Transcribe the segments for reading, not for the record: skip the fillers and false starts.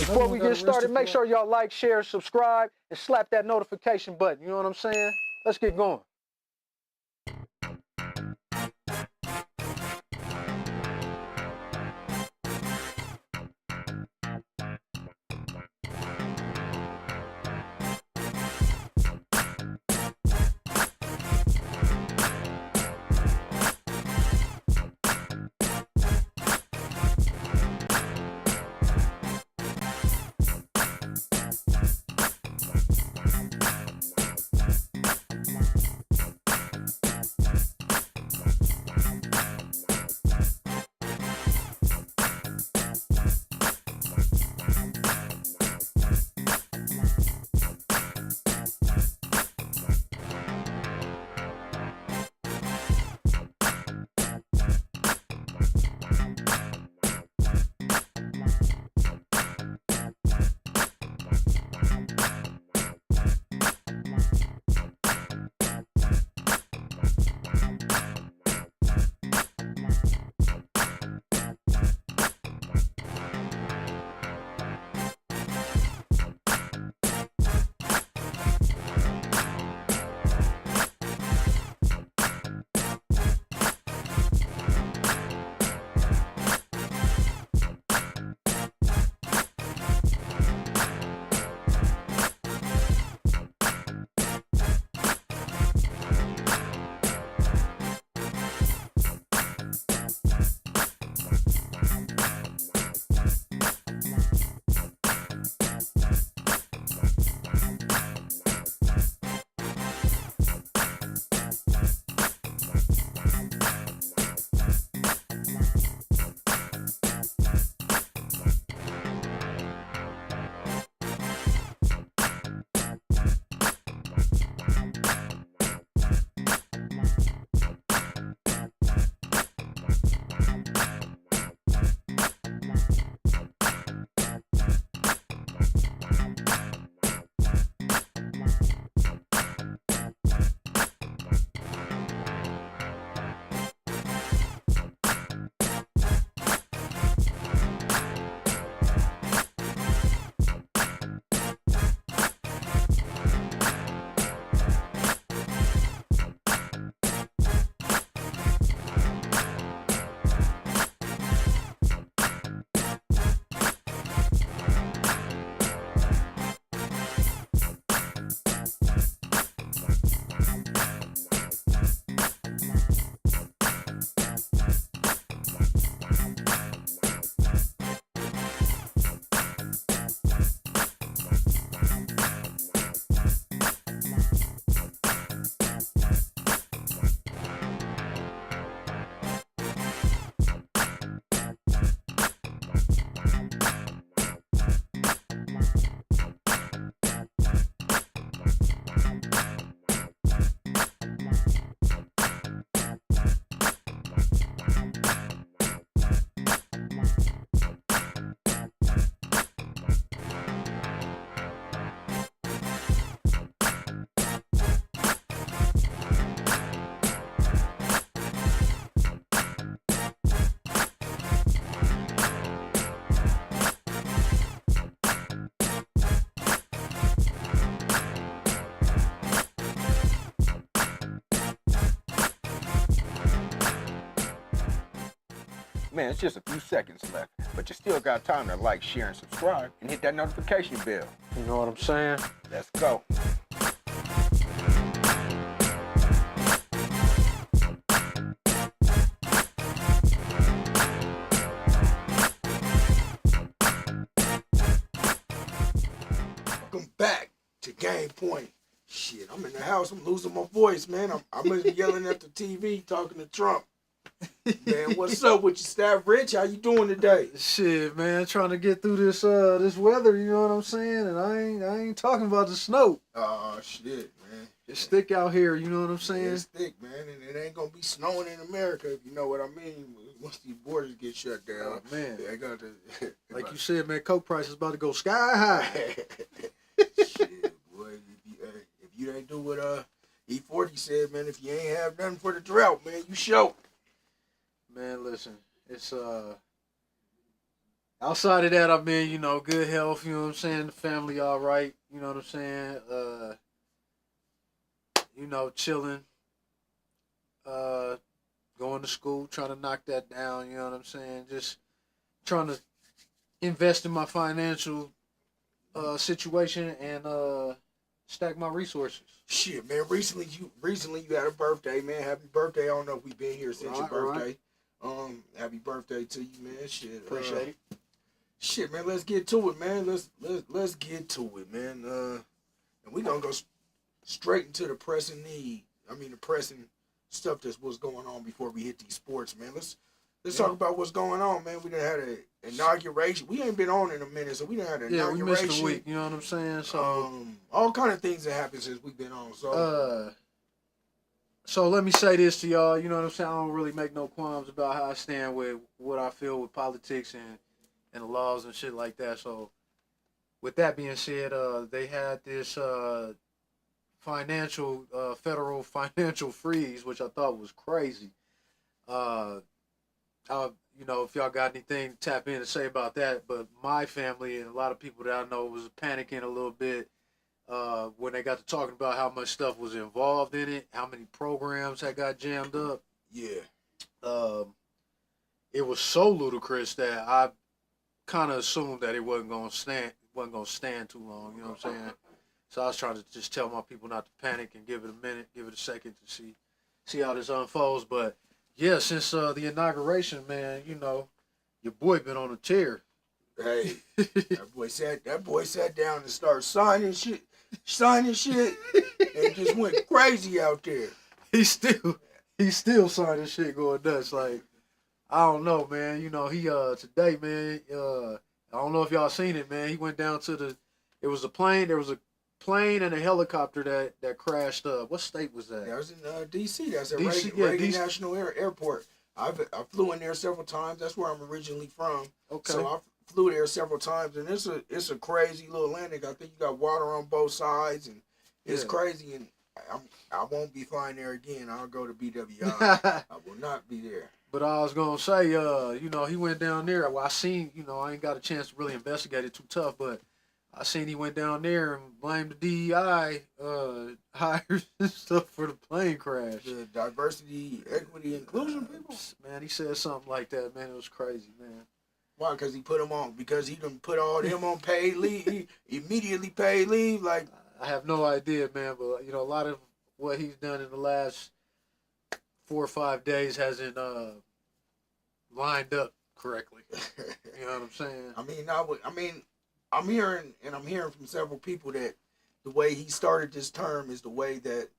Before we get started, make sure y'all like, share, subscribe, and slap that notification button. You know what I'm saying? Let's get going. Man, it's just a few seconds left, but you still got time to like, share, and subscribe, and hit that notification bell. You know what I'm saying? Let's go. Welcome back to Game Point. Shit, I'm in the house. I'm losing my voice, man. I'm yelling at the TV, talking to Trump. Man, what's up with you, Staff Rich? How you doing today? Shit, man, trying to get through this this weather, you know what I'm saying? And I ain't talking about the snow. Oh, shit, man. It's thick out here, you know what I'm saying? It's thick, man, and it ain't gonna be snowing in America, if you know what I mean. Once these borders get shut down, Oh, man. they got to, Like you said, man, coke price is about to go sky high. Shit, boy, if you ain't do what E40 said, man, if you ain't have nothing for the drought, man, you show. Man, listen, it's Outside of that, I've been, good health, you know what I'm saying? The family all right, you know what I'm saying? Chilling, uh, going to school, trying to knock that down, you know what I'm saying? Just trying to invest in my financial situation and stack my resources. Shit, man. Recently you had a birthday, man. Happy birthday. I don't know if we've been here since your birthday. Right. Happy birthday to you, man. Shit. Appreciate it. Shit, man. Let's get to it, man. Let's get to it, man. And we gonna go straight into the pressing need. I mean, the pressing stuff that's what's going on before we hit these sports, man. Let's talk about what's going on, man. We done had an inauguration. We ain't been on in a minute, so we done had an inauguration. We missed a week. You know what I'm saying? So all kind of things that happened since we've been on. So let me say this to y'all. You know what I'm saying? I don't really make no qualms about how I stand with what I feel with politics and the laws and shit like that. So with that being said, they had this federal financial freeze, which I thought was crazy. If y'all got anything to tap in to say about that, but my family and a lot of people that I know was panicking a little bit when they got to talking about how much stuff was involved in it, how many programs had got jammed up. Yeah. It was so ludicrous that I kind of assumed that it wasn't gonna stand too long. You know what I'm saying? So I was trying to just tell my people not to panic and give it a minute, give it a second to see how this unfolds. But yeah, since the inauguration, man, your boy been on a tear. Hey, that boy sat down and started signing shit, and just went crazy out there. He's still signing shit, going nuts. Like, I don't know, man. He today, man. I don't know if y'all seen it, man. He went down to there was a plane and a helicopter that crashed. What state was that? That was in D.C. That's at DC, Reagan National Airport. I flew in there several times. That's where I'm originally from. Okay. So I flew there several times, and it's a crazy little landing. I think you got water on both sides, and it's crazy. And I won't be flying there again. I'll go to BWI. I will not be there. But I was gonna say, he went down there. Well, I seen, I ain't got a chance to really investigate it too tough, but I seen he went down there and blamed the DEI hires and stuff for the plane crash. The diversity, equity, inclusion people. Man, he said something like that. Man, it was crazy, man. Why? Because he put them on. Because he done put all them on paid leave. He immediately paid leave. Like, I have no idea, man. But a lot of what he's done in the last 4 or 5 days hasn't lined up correctly. You know what I'm saying? I'm hearing from several people that the way he started this term is the way that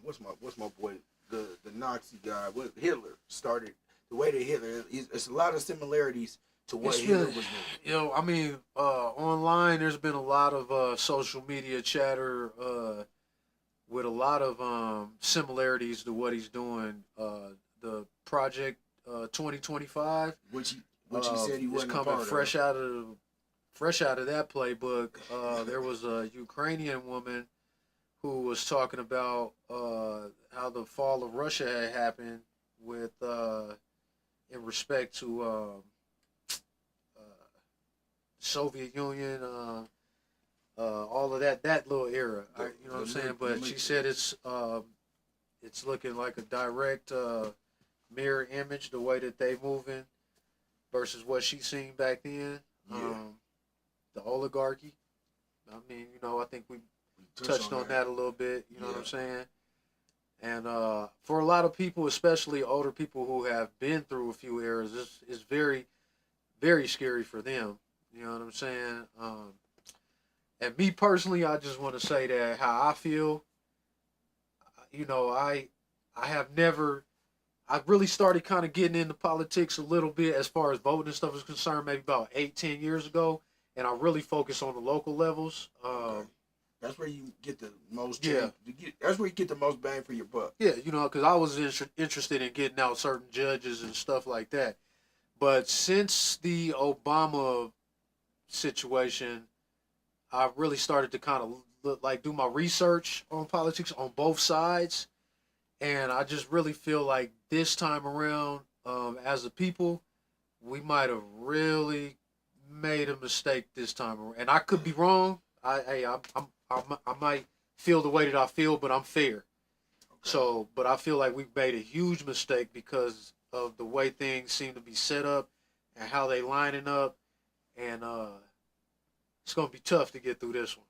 what's my boy, the Nazi guy, Hitler started, the way that Hitler, it's a lot of similarities to what Hitler was doing. Online there's been a lot of social media chatter with a lot of similarities to what he's doing. The Project 2025, which he said he wasn't coming a part fresh out of that playbook. There was a Ukrainian woman who was talking about how the fall of Russia had happened with in respect to Soviet Union, all of that little era. You know what I'm saying? But she said it's looking like a direct mirror image, the way that they moving versus what she seen back then. Yeah. The oligarchy. I mean, I think we touched on that a little bit. You know what I'm saying? And for a lot of people, especially older people who have been through a few eras, it's very, very scary for them. You know what I'm saying? And me personally, I just want to say that how I feel. I really started kind of getting into politics a little bit as far as voting and stuff is concerned, maybe about 8-10 years ago, and I really focus on the local levels. That's where you get the most. Yeah. That's where you get the most bang for your buck. Yeah, because I was interested in getting out certain judges and stuff like that. But since the Obama situation, I really started to kind of do my research on politics on both sides. And I just really feel like this time around, as a people, we might have really made a mistake this time around. And I could be wrong. I might feel the way that I feel, but I'm fair. So, but I feel like we've made a huge mistake because of the way things seem to be set up and how they lining up, and it's gonna be tough to get through this one.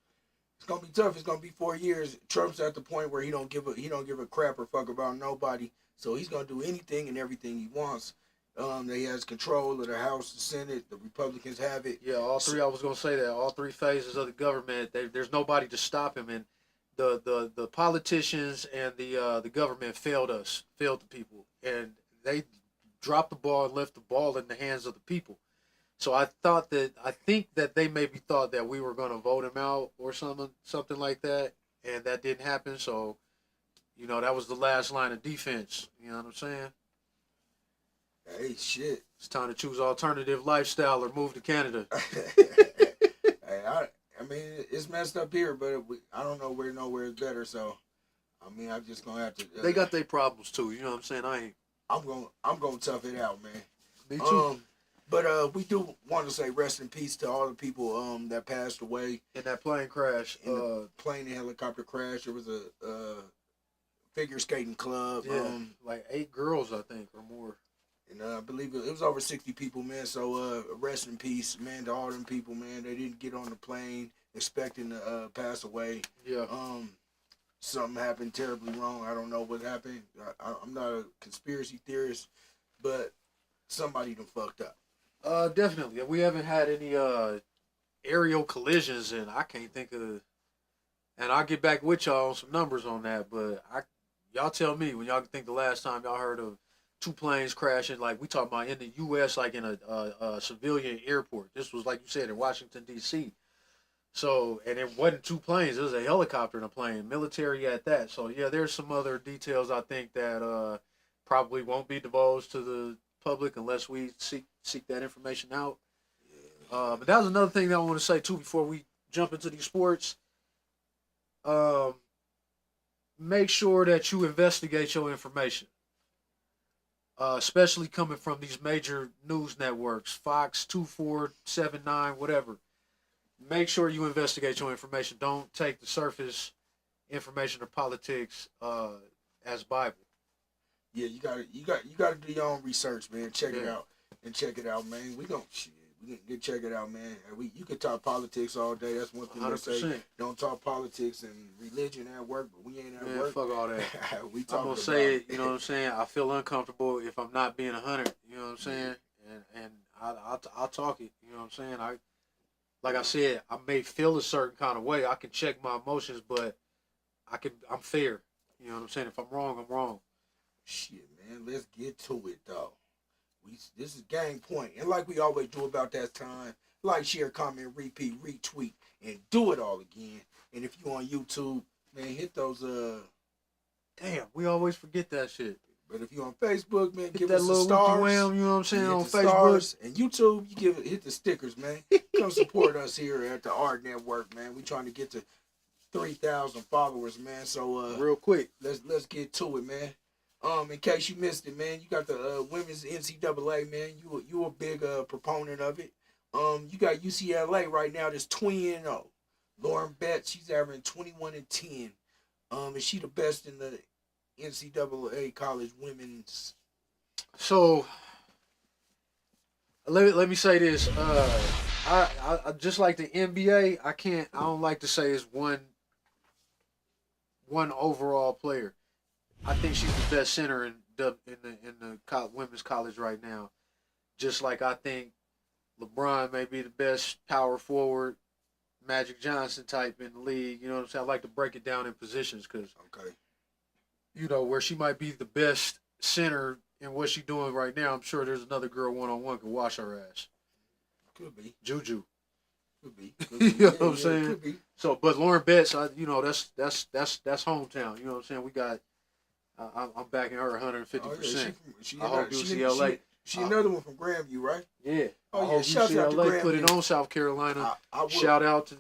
It's gonna be tough. It's gonna be 4 years. Trump's at the point where he don't give a crap or fuck about nobody. So he's gonna do anything and everything he wants. He has control of the House, the Senate. The Republicans have it. Yeah, all three. I was gonna say that all three phases of the government. There's nobody to stop him, and the politicians and the government failed the people, and they dropped the ball and left the ball in the hands of the people. So I think that they maybe thought that we were going to vote him out or something like that, and that didn't happen. So, that was the last line of defense. You know what I'm saying? Hey, shit. It's time to choose alternative lifestyle or move to Canada. Hey, I mean, it's messed up here, but I don't know where nowhere is better. So, I mean, I'm just gonna have to. They got their problems too. You know what I'm saying? I'm gonna tough it out, man. Me too. But we do want to say rest in peace to all the people that passed away in that plane crash. In the plane and helicopter crash. There was a figure skating club. Yeah, like 8 girls, I think, or more. And I believe it was over 60 people, man. So rest in peace, man, to all them people, man. They didn't get on the plane expecting to pass away. Yeah. Something happened terribly wrong. I don't know what happened. I'm not a conspiracy theorist, but somebody done fucked up. Definitely. We haven't had any aerial collisions, and I can't think of. And I'll get back with y'all on some numbers on that. But y'all tell me when y'all think the last time y'all heard of 2 planes crashing, like we talking about in the U.S., like in a civilian airport. This was, like you said, in Washington, D.C. So, and it wasn't 2 planes. It was a helicopter and a plane, military at that. So, yeah, there's some other details I think that probably won't be divulged to the public unless we seek that information out. But that was another thing that I want to say, too, before we jump into these sports. Make sure that you investigate your information. Especially coming from these major news networks, Fox, 24, 7-9, whatever. Make sure you investigate your information. Don't take the surface information or politics as Bible. Yeah, you gotta do your own research, man. Check it out, man. We can check it out, man. You can talk politics all day. That's one thing 100%. They say. Don't talk politics and religion at work, but we ain't at work. Fuck all that. I'm gonna say it. You know what I'm saying? I feel uncomfortable if I'm not being 100. You know what I'm saying? And I'll talk it. You know what I'm saying? Like I said, I may feel a certain kind of way. I can check my emotions, but I'm fair. You know what I'm saying? If I'm wrong, I'm wrong. Shit, man. Let's get to it, though. This is Game Point. And like we always do about that time, like, share, comment, repeat, retweet, and do it all again. And if you on YouTube, man, hit those, damn, we always forget that shit. But if you on Facebook, man, give us the stars. Wham, you know what I'm saying, on Facebook. And YouTube, hit the stickers, man. Come support us here at the Art Network, man. We trying to get to 3,000 followers, man. So real quick, let's get to it, man. In case you missed it, man, you got the women's NCAA, man. You a big proponent of it. You got UCLA right now. That's 20-0. Lauren Betts, she's averaging 21-10. Is she the best in the NCAA college women's? So let me say this. I just like the NBA. I don't like to say it's one overall player. I think she's the best center in the women's college right now. Just like I think LeBron may be the best power forward, Magic Johnson type in the league. You know what I'm saying? I like to break it down in positions because, where she might be the best center in what she's doing right now, I'm sure there's another girl one-on-one could wash her ass. Could be. Juju. Could be. You know what I'm saying? Could be. So, but Lauren Betts, that's hometown. You know what I'm saying? We got. I'm backing her 150%. I hope UCLA. She another one from Grandview, right? Yeah. Oh, yeah. Shout out to Grandview. Put it on South Carolina. Shout out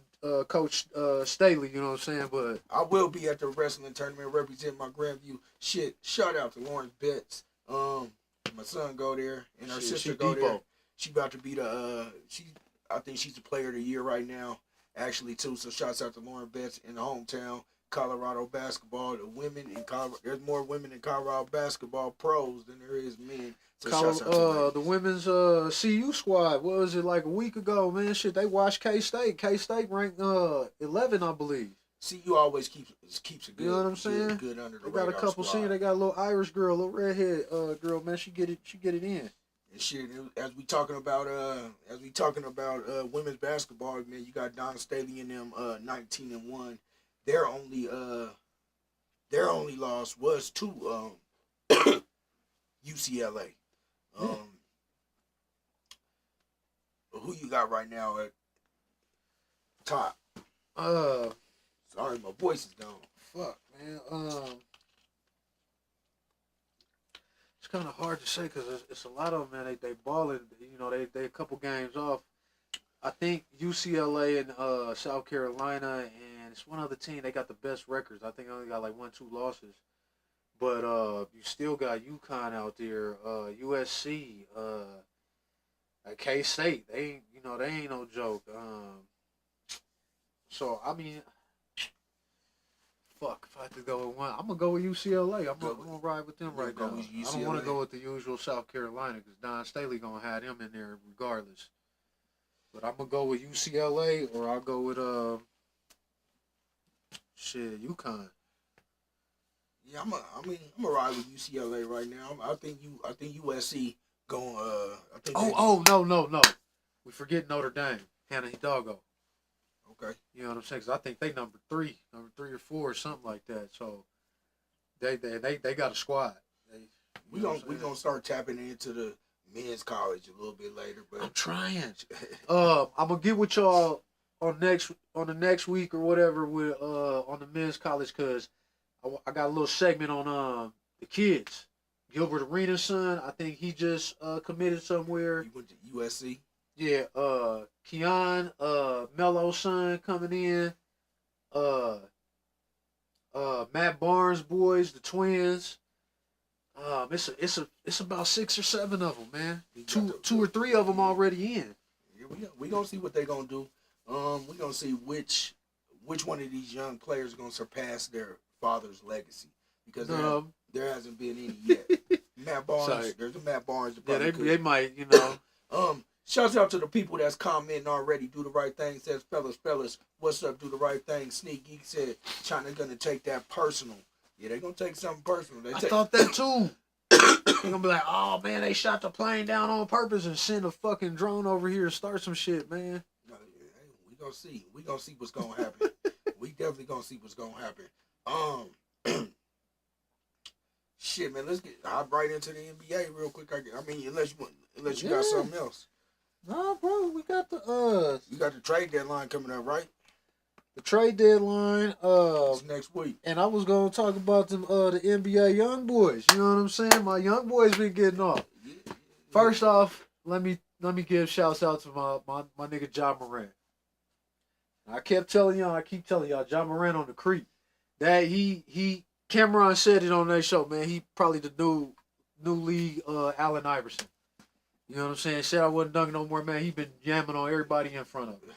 Coach Staley. You know what I'm saying? But I will be at the wrestling tournament representing my Grandview. Shit, shout out to Lawrence Betts. My son go there and her sister go there. She about to be I think she's the player of the year right now, actually too. So shouts out to Lauren Betts in the hometown. Colorado basketball, the women in Colorado, there's more women in Colorado basketball pros than there is men. So shouts out to the women's CU squad, what was it, like a week ago, man? Shit, they watched K-State. K-State ranked 11, I believe. CU always keeps a good, you know what I'm saying? Good under the They got a couple scenes. They got a little Irish girl, a little redhead girl, man. She get it in. And shit, as we talking about women's basketball, man, you got Don Staley and them 19-1. Their only loss was to UCLA. Who you got right now at top? Sorry, my voice is gone. Fuck, man. It's kind of hard to say because it's a lot of them, man. They balling. You know, they a couple games off. I think UCLA and South Carolina and it's one other team. They got the best records. I think they only got like 1-2 losses. But you still got UConn out there, USC, K-State. They ain't no joke. So I mean, fuck. If I had to go with one, I'm gonna go with UCLA. I'm gonna ride with them right now. I don't want to go with the usual South Carolina because Don Staley gonna have them in there regardless. But I'm gonna go with UCLA or I'll go with UConn. Yeah, I'm gonna ride with UCLA right now. I think USC going. No. We forget Notre Dame, Hannah Hidalgo. Okay. You know what I'm saying? 'Cause I think they number three or four or something like that. So they got a squad. We gonna start tapping into the men's college a little bit later, but I'm trying. I'm gonna get with y'all on the next week or whatever with on the men's college because I got a little segment on the kids. Gilbert Arenas' son, I think he just committed somewhere. You went to USC. Yeah, Keon, Melo's son coming in. Matt Barnes' boys, the twins. It's about 6 or 7 of them, man. Two or three of them already in. Yeah, we gonna see what they gonna do. We gonna see which one of these young players are gonna surpass their father's legacy because there hasn't been any yet. Matt Barnes, Sorry. There's a Matt Barnes. Yeah, they might, you know. Shouts out to the people that's commenting already. Do the right thing. Says fellas, what's up? Do the right thing. Sneak Geek said China gonna take that personal. Yeah, they gonna take something personal. I thought that too. They're gonna be like, oh man, they shot the plane down on purpose and send a fucking drone over here to start some shit, man. No, we gonna see. We gonna see what's gonna happen. We definitely gonna see what's gonna happen. Shit, man, let's hop right into the NBA real quick. I mean, unless you got something else. No, bro, we got the You got the trade deadline coming up, right? The trade deadline. It's next week. And I was gonna talk about them the NBA young boys. You know what I'm saying? My young boys been getting off. Yeah. First off, let me give shouts out to my nigga John Morant. I keep telling y'all, John Morant on the creep. That he Cameron said it on their show, man. He probably the new league Allen Iverson. You know what I'm saying? Said I wasn't dunking no more, man. He been jamming on everybody in front of him.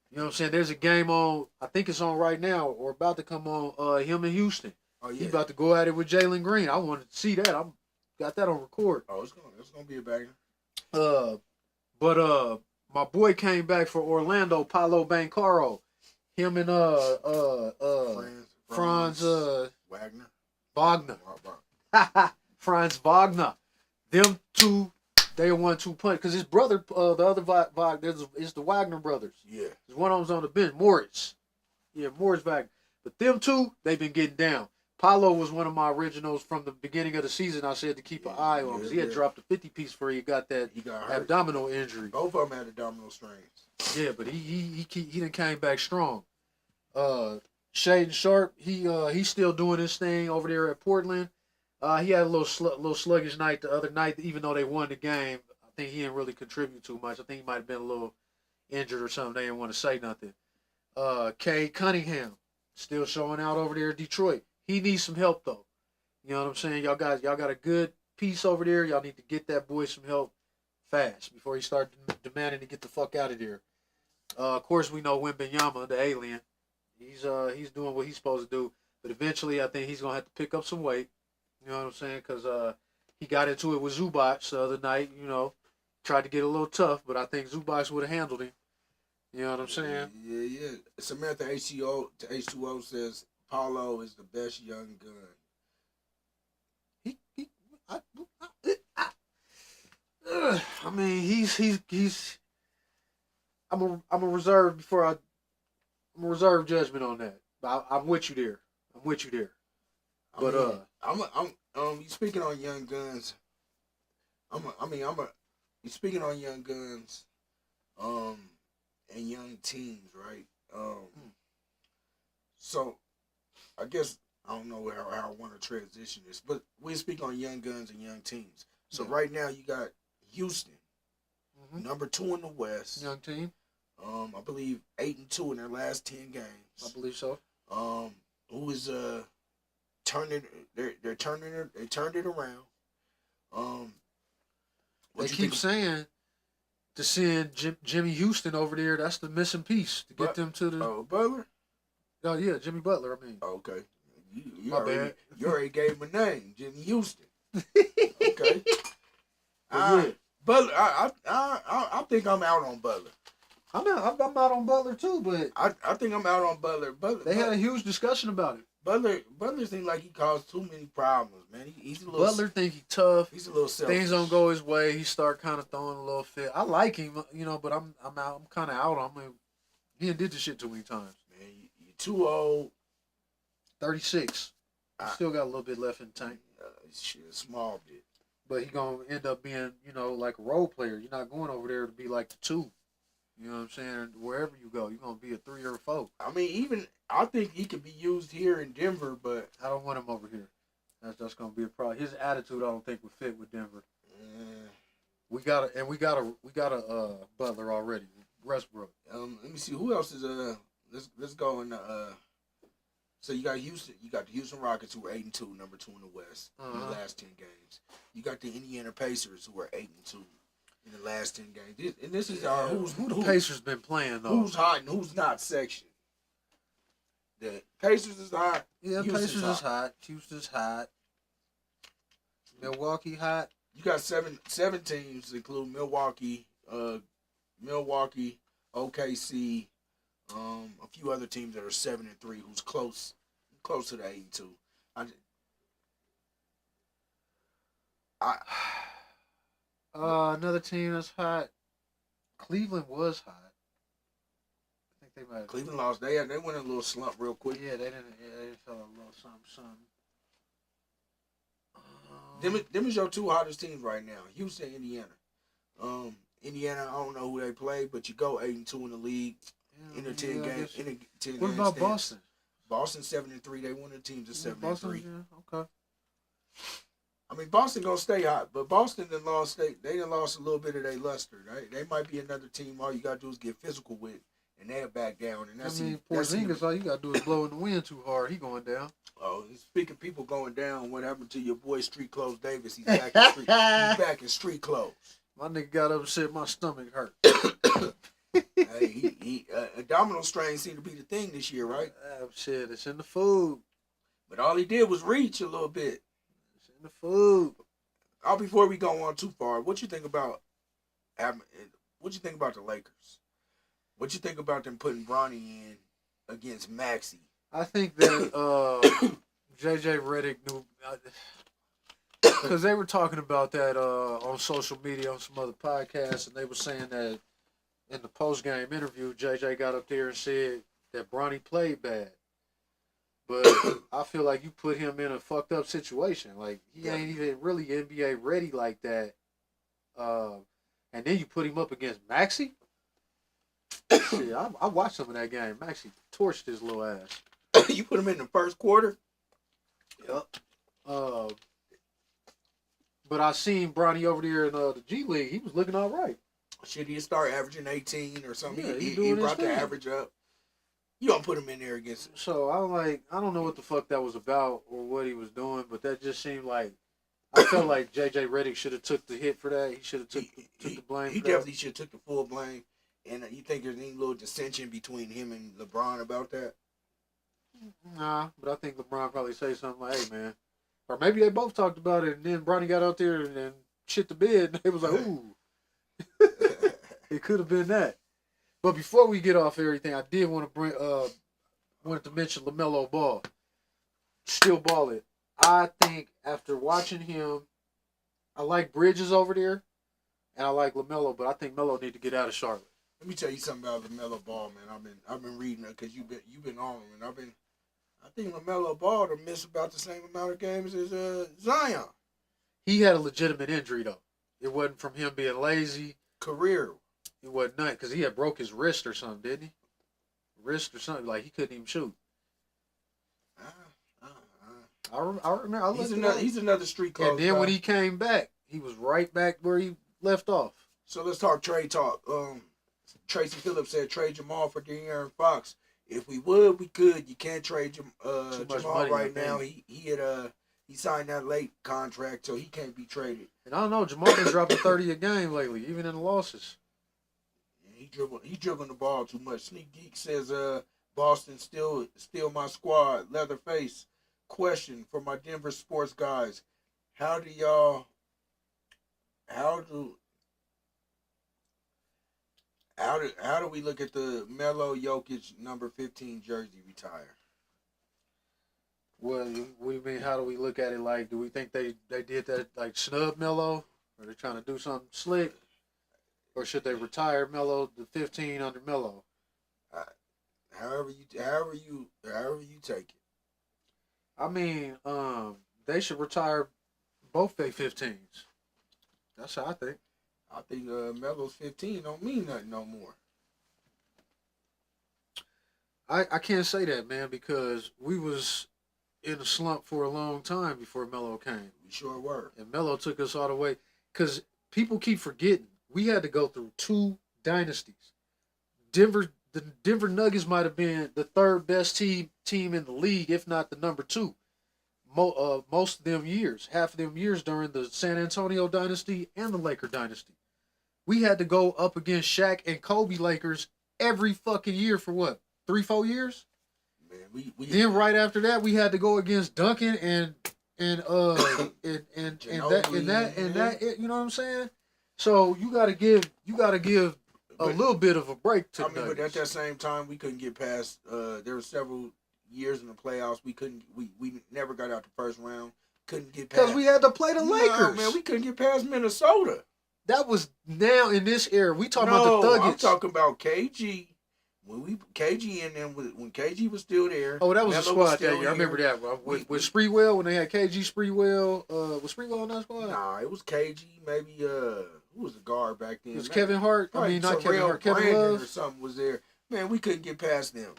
You know what I'm saying? There's a game on, I think it's on right now, or about to come on, him in Houston. Oh, yeah. He about to go at it with Jalen Green. I wanted to see that. I got that on record. Oh, it's gonna be a banger. But my boy came back for Orlando, Paolo Banchero. Him and Franz Wagner. Franz Wagner. Them two, they 1-2 punch. Because his brother, the other Wagner, is the Wagner brothers. Yeah. One of them's on the bench, Moritz. Yeah, Moritz Wagner. But them two, they've been getting down. Paulo was one of my originals from the beginning of the season. I said to keep an eye on because he had dropped a 50-piece for he got that abdominal injury. Both of them had abdominal strains. Yeah, but he done came back strong. Shaden Sharp, he's still doing his thing over there at Portland. He had a little sluggish night the other night, even though they won the game. I think he didn't really contribute too much. I think he might have been a little injured or something. They didn't want to say nothing. Cade Cunningham still showing out over there in Detroit. He needs some help though. You know what I'm saying? Y'all got a good piece over there. Y'all need to get that boy some help fast before he start demanding to get the fuck out of there. Of course, we know Wembanyama, the alien. He's doing what he's supposed to do, but eventually, I think he's gonna have to pick up some weight. You know what I'm saying? Because he got into it with Zubac the other night. You know, tried to get a little tough, but I think Zubac would have handled him. You know what I'm saying? Yeah. Samantha H2O says Paulo is the best young gun. I mean, he's. I'm a reserve before I'm a reserve judgment on that. But I'm with you there. But you speaking on young guns. You speaking on young guns, and young teams, right? So, I guess I don't know how I want to transition this, but we speak on young guns and young teams. So right now you got Houston, number 2 in the West, young team. I believe 8-2 in their last 10 games. I believe so. Who is turning? They turned it around. They keep saying to send Jimmy Houston over there. That's the missing piece to get them to the. Oh, Butler. Oh yeah, Jimmy Butler. I mean. Okay. You My bad. You already gave him a name, Jimmy Houston. Okay. Butler. I think I'm out on Butler. I'm out on Butler too, but I think I'm out on Butler. They had a huge discussion about it. Butler seems like he caused too many problems, man. He's a little. Butler think he's tough. He's a little selfish. Things don't go his way. He start kind of throwing a little fit. I like him, you know, but I'm out. I'm kind of out on him. He did this shit too many times. Man, you're too old. 36. Still got a little bit left in the tank. Shit, a small bit. But he gonna end up being, you know, like a role player. You're not going over there to be like the 2. You know what I'm saying? Wherever you go, you're gonna be a 3 or a 4. I mean, I think he could be used here in Denver, but I don't want him over here. That's gonna be a problem. His attitude, I don't think, would fit with Denver. We got a Butler already. Westbrook. Let me see who else is let's go in so you got Houston. You got the Houston Rockets, who are 8-2, number 2 in the West in the last 10 games. You got the Indiana Pacers, who are 8-2 in the last 10 games. And this is our who the Pacers been playing though. Who's hot and who's not section. The Pacers is hot. Yeah, Pacers is hot. Houston's hot. Milwaukee hot. You got seven teams, including Milwaukee, OKC, a few other teams that are 7-3, who's close to the 8-2. Another team that's hot. Cleveland was hot. I think they might. Cleveland lost. They went in a little slump real quick. Yeah, they didn't. Yeah, they fell a little something. Them is your 2 hottest teams right now. Houston, Indiana. Indiana, I don't know who they play, but you go 8-2 in the league. In the 10 games. What about Boston? Boston 7-3. They won the teams at 7-3. Yeah, okay. I mean, Boston gonna stay hot, but Boston done lost. They done lost a little bit of their luster. Right? They might be another team. All you gotta do is get physical with, and they'll back down. And that's Porzingis. All you gotta do is blow in the wind too hard. He going down. Oh, speaking of people going down, what happened to your boy Street Clothes Davis? He's back in street. He's back in street clothes. My nigga got up and said my stomach hurt. Hey, he abdominal strain seemed to be the thing this year, right? Shit, it's in the food. But all he did was reach a little bit. It's in the food. Before we go on too far, what you think about the Lakers? What you think about them putting Bronny in against Maxey? I think that JJ Redick knew, because they were talking about that on social media on some other podcasts, and they were saying that in the post-game interview, JJ got up there and said that Bronny played bad. But I feel like you put him in a fucked up situation. Like, he ain't even really NBA ready like that. And then you put him up against Maxey? Shit, I watched some of that game. Maxey torched his little ass. You put him in the first quarter? Yep. But I seen Bronny over there in the G League. He was looking all right. Should he start averaging 18 or something? Yeah, he brought the average up. You don't put him in there against. So I don't know what the fuck that was about or what he was doing, but that just seemed like I felt like JJ Redick should have took the hit for that. He should have took the blame. He for definitely that. should have took the full blame. And you think there's any little dissension between him and LeBron about that? Nah, but I think LeBron probably say something like, "Hey, man," or maybe they both talked about it, and then Bronny got out there and shit the bed, and it was like, "Ooh." It could have been that. But before we get off everything, I did want to wanted to mention LaMelo Ball. Still balling. I think after watching him, I like Bridges over there, and I like LaMelo, but I think Melo need to get out of Charlotte. Let me tell you something about LaMelo Ball, man. I've been reading it because you've been on him, and I think LaMelo Ball to miss about the same amount of games as Zion. He had a legitimate injury though. It wasn't from him being lazy. Career. It wasn't nothing because he had broke his wrist or something, didn't he? Wrist or something, like he couldn't even shoot. I remember. He's another street clothes And then guy. when he came back, he was right back where he left off. So let's talk trade talk. Tracy Phillips said trade Jamal for De'Aaron Fox. If we would, we could. You can't trade Jamal money, right I now. think. He signed that late contract, so he can't be traded. And I don't know, Jamal been dropping 30 a game lately, even in the losses. He dribbling the ball too much. Sneak Geek says Boston still my squad. Leatherface. Question for my Denver sports guys. How do we look at the Melo Jokic number 15 jersey retire? What do you mean, how do we look at it? Like, do we think they did that, like, snub Melo? Or they're trying to do something slick? Or should they retire Melo, the 15 under Melo? However you take it. I mean, they should retire both their 15s. That's how I think. I think Melo's 15 don't mean nothing no more. I can't say that, man, because we was in a slump for a long time before Melo came. We sure were. And Melo took us all the way. Because people keep forgetting, we had to go through 2 dynasties. The Denver Nuggets might have been the 3rd best team in the league, if not the number 2. Most of them years, half of them years during the San Antonio dynasty and the Laker dynasty. We had to go up against Shaq and Kobe Lakers every fucking year for what, 3-4 years? Man, Then right after that, we had to go against Duncan and that, you know what I'm saying? So you gotta give a little bit of a break to the but at that same time, we couldn't get past. There were several years in the playoffs we never got out the first round. Couldn't get past because we had to play the Lakers. Man, we couldn't get past Minnesota. That was now in this era. We talking about the Thuggets. I'm talking about KG. When KG was still there. Oh, that was Melo the squad still that year. I remember here. that. With Spreewell, when they had KG Spreewell. Was Spreewell on that squad? Nah, it was KG. Maybe who was the guard back then? It was Kevin Hart. I mean, not Kevin Hart. Kevin Brandon Love or something was there. Man, we couldn't get past them.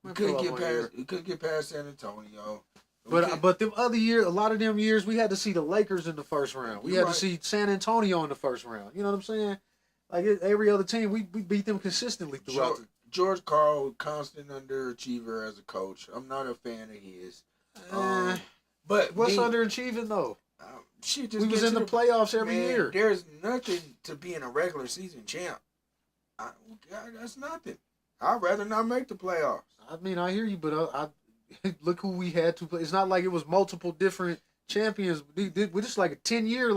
We couldn't get past San Antonio. But them other years, a lot of them years, we had to see the Lakers in the first round. We had to see San Antonio in the first round. You know what I'm saying? Like every other team, we beat them consistently throughout. George Karl, constant underachiever as a coach. I'm not a fan of his. But what's underachieving though? We was in the playoffs every year. There's nothing to being a regular season champ. That's nothing. I'd rather not make the playoffs. I mean, I hear you, but look who we had to play. It's not like it was multiple different champions. We're just like a 10-year,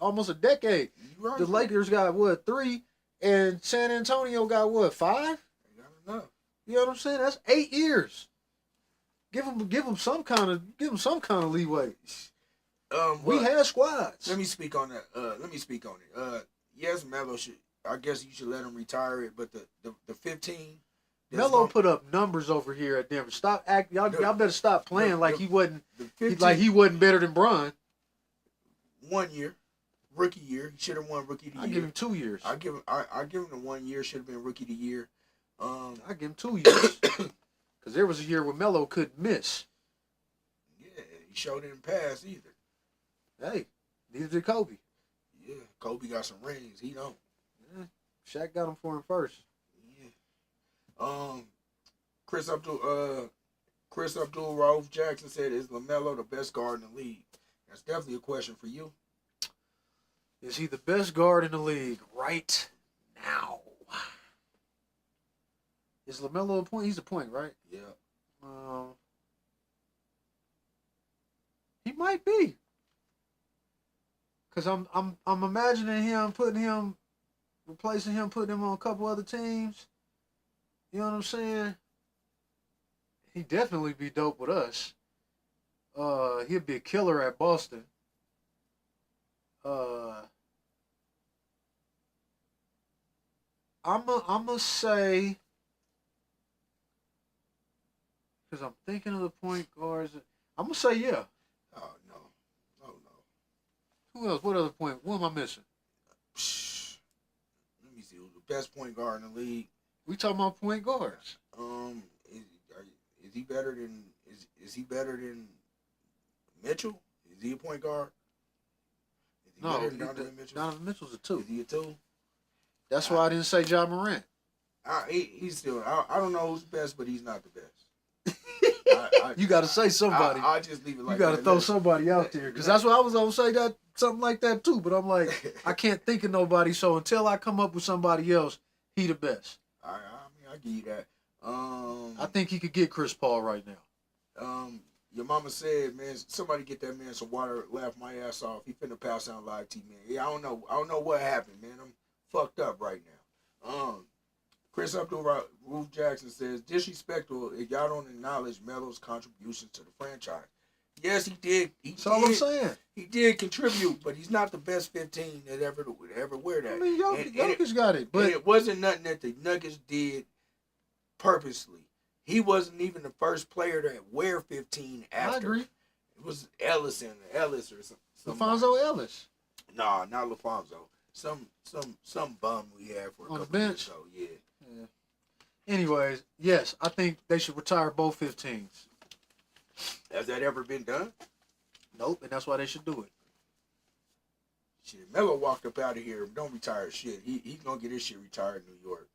almost a decade. Right. The Lakers got what, 3, and San Antonio got what, 5? They got enough. You know what I'm saying? That's 8 years. Give them some kind of leeway. We had squads. Let me speak on that. Yes, Melo should. I guess you should let him retire it, but the 15. Melo put up numbers over here at Denver. Stop acting. Y'all better stop playing like he wasn't. He wasn't better than Bron. 1 year, rookie year. He should have won rookie of the year. I give him 2 years. I give him the 1 year. Should have been rookie of the year. I give him 2 years because there was a year where Melo couldn't miss. Yeah, he showed didn't pass either. Hey, neither did Kobe. Yeah, Kobe got some rings. He don't. Yeah, Shaq got them for him first. Yeah. Chris Abdul Rauf Jackson said, "Is LaMelo the best guard in the league?" That's definitely a question for you. Is he the best guard in the league right now? Is LaMelo a point? He's a point, right? Yeah. He might be. Cause I'm imagining him replacing him, putting him on a couple other teams. You know what I'm saying? He'd definitely be dope with us. He'd be a killer at Boston. I'ma say, because I'm thinking of the point guards. I'm gonna say yeah. Oh no. Who else? What other point? What am I missing? Let me see. Who's the best point guard in the league? We talking about point guards. Is he better than Mitchell? Is he a point guard? Is he better than Donovan Mitchell? Donovan Mitchell's a 2. Is he a 2? That's why I didn't say Ja Morant. He's still. I don't know who's best, but he's not the best. You got to say somebody. I just leave it like you got to that. throw somebody out there, because that's what I was gonna say, that something like that too. But I'm like, I can't think of nobody. So until I come up with somebody else, he the best. I mean, I give you that. I think he could get Chris Paul right now. Your mama said, man, somebody get that man some water. Laugh my ass off. He finna pass out live T, man. Yeah, I don't know what happened, man. I'm fucked up right now. Chris Abdul-Rauf Jackson says, disrespectful if y'all don't acknowledge Melo's contributions to the franchise. Yes, he did. That's all I'm saying. He did contribute, but he's not the best 15 that ever wear that. I mean, Jokic got it, but it wasn't nothing that the Nuggets did purposely. He wasn't even the first player to wear 15 after. I agree. It was Ellis or something. LaFonso Ellis. Nah, not LaFonso. Some bum we had for a on couple the bench. years ago. Yeah. Anyways, yes, I think they should retire both 15s. Has that ever been done? Nope, and that's why they should do it. Shit, Melo walked up out of here. Don't retire shit. He's gonna get his shit retired in New York.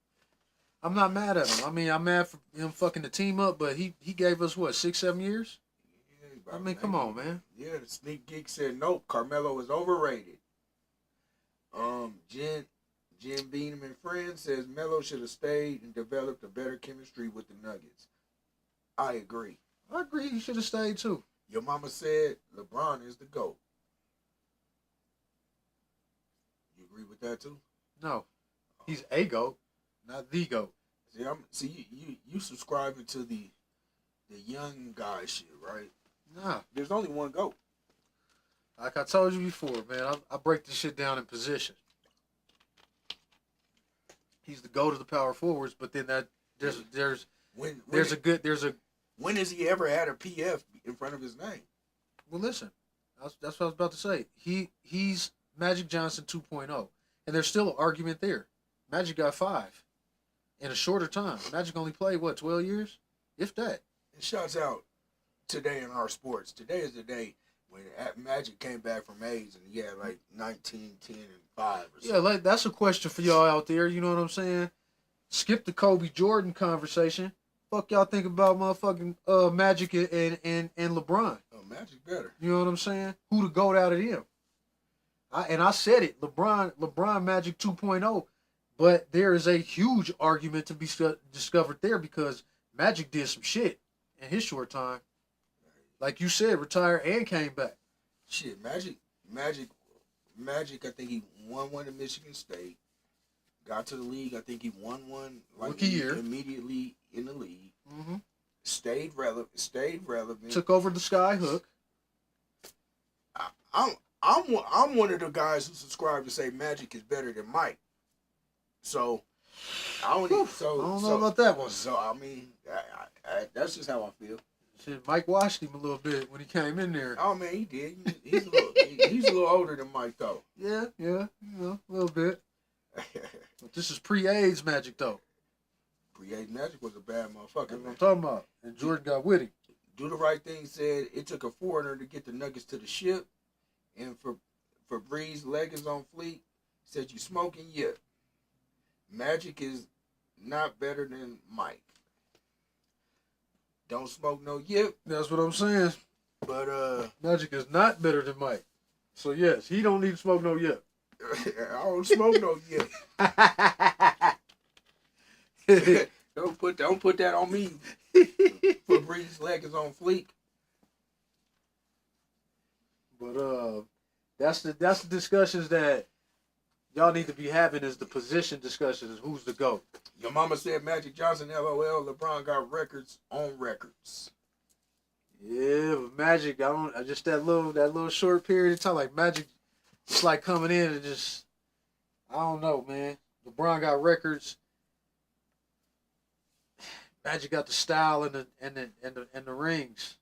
I'm not mad at him. I mean, I'm mad for him fucking the team up, but he gave us what, 6-7 years? Yeah, I mean, come on, man. Yeah, the Sneak Geek said nope. Carmelo is overrated. Jim Beanham and Friends says Melo should have stayed and developed a better chemistry with the Nuggets. I agree. I agree. He should have stayed too. Your mama said LeBron is the GOAT. You agree with that too? No, he's a GOAT, not the GOAT. See, you subscribing to the young guy shit, right? Nah. There's only one GOAT. Like I told you before, man, I break this shit down in position. He's the GOAT of the power forwards, but then when has he ever had a PF in front of his name? Well, listen, that's what I was about to say. He's Magic Johnson 2.0, and there's still an argument there. Magic got 5 in a shorter time. Magic only played 12 years, if that. And shouts out today in our sports. Today is the day when Magic came back from AIDS and he had like 19, 10, and 5 or something. Yeah, like that's a question for y'all out there. You know what I'm saying? Skip the Kobe Jordan conversation. Fuck y'all think about motherfucking Magic and LeBron. Oh, Magic better. You know what I'm saying? Who the GOAT out of them? I said it. LeBron Magic 2.0. But there is a huge argument to be discovered there because Magic did some shit in his short time. Like you said, retired and came back. Shit, Magic. I think he won one at Michigan State. Got to the league. I think he won one Rookie year. Immediately in the league. Mm-hmm. Stayed relevant. Took over the Sky Hook. I'm one of the guys who subscribe to say Magic is better than Mike. So I don't know about that one. So I mean, that's just how I feel. Shit, Mike washed him a little bit when he came in there. Oh man, he did. He's a little older than Mike though. Yeah, a little bit. But this is pre-AIDS Magic though. Pre-AIDS Magic was a bad motherfucker. That's what I'm talking about. And Jordan got with him. Do the Right Thing said it took a foreigner to get the Nuggets to the ship, and for Breeze leggings on fleek said you smoking Magic is not better than Mike. don't smoke no yip. That's what I'm saying. But Magic is not better than Mike. So yes, he don't need to smoke no yip. I don't smoke no yip. Don't put that on me. Febreze leg is on fleek. But that's the discussions that y'all need to be having, is the position discussions. Who's the GOAT? Your mama said Magic Johnson, LOL. LeBron got records on records. Yeah, but Magic, I just that little short period of time, like Magic, it's like coming in and just, I don't know, man. LeBron got records. Magic got the style and the rings.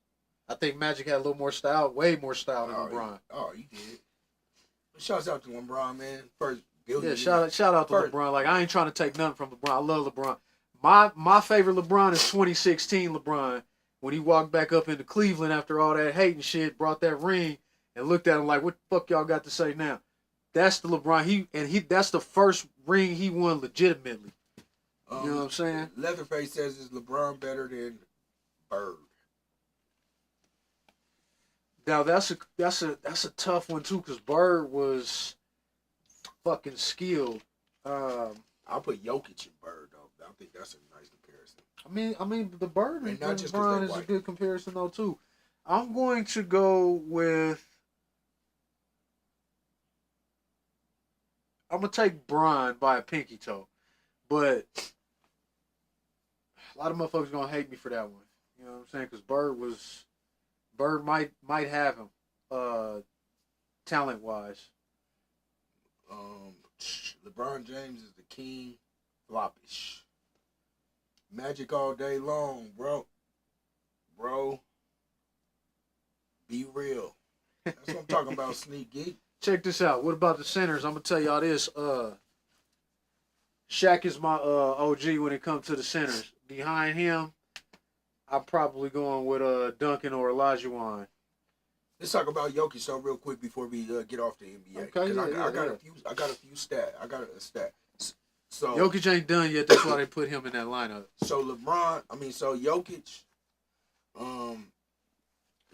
I think Magic had a little more style, way more style than LeBron. He did. Shouts out to LeBron, man. First billion. Yeah, shout out to LeBron. Like, I ain't trying to take nothing from LeBron. I love LeBron. My favorite LeBron is 2016 LeBron, when he walked back up into Cleveland after all that hate and shit, brought that ring, and looked at him like, what the fuck y'all got to say now? That's the LeBron. That's the first ring he won legitimately. You know what I'm saying? Leatherface says, is LeBron better than Bird? Now that's a tough one too, because Bird was fucking skilled. I'll put Jokic and Bird though. I think that's a nice comparison. I mean, the Bird and not just LeBron is a good comparison though too. I'm going to go with. I'm gonna take Bron by a pinky toe, but a lot of motherfuckers gonna hate me for that one. You know what I'm saying? Because Bird might have him, talent wise. LeBron James is the king, floppish. Magic all day long, bro. Be real. That's what I'm talking about, Sneak Geek. Check this out. What about the centers? I'm gonna tell y'all this. Shaq is my OG when it comes to the centers. Behind him, I'm probably going with Duncan or Olajuwon. Let's talk about Jokic though real quick before we get off the NBA. Okay, I got a stat. So Jokic ain't done yet. That's why they put him in that lineup. So Jokic,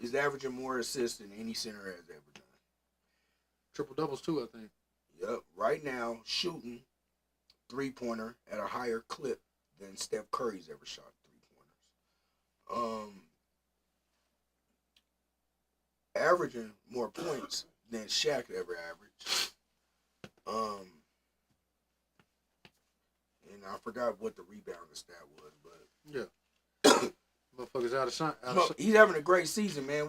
is averaging more assists than any center has ever done. Triple doubles too, I think. Yep. Right now, shooting 3-pointer at a higher clip than Steph Curry's ever shot 3-pointers. Averaging more points than Shaq ever averaged. And I forgot what the rebounding stat was, but yeah, motherfuckers out of sight. He's having a great season, man.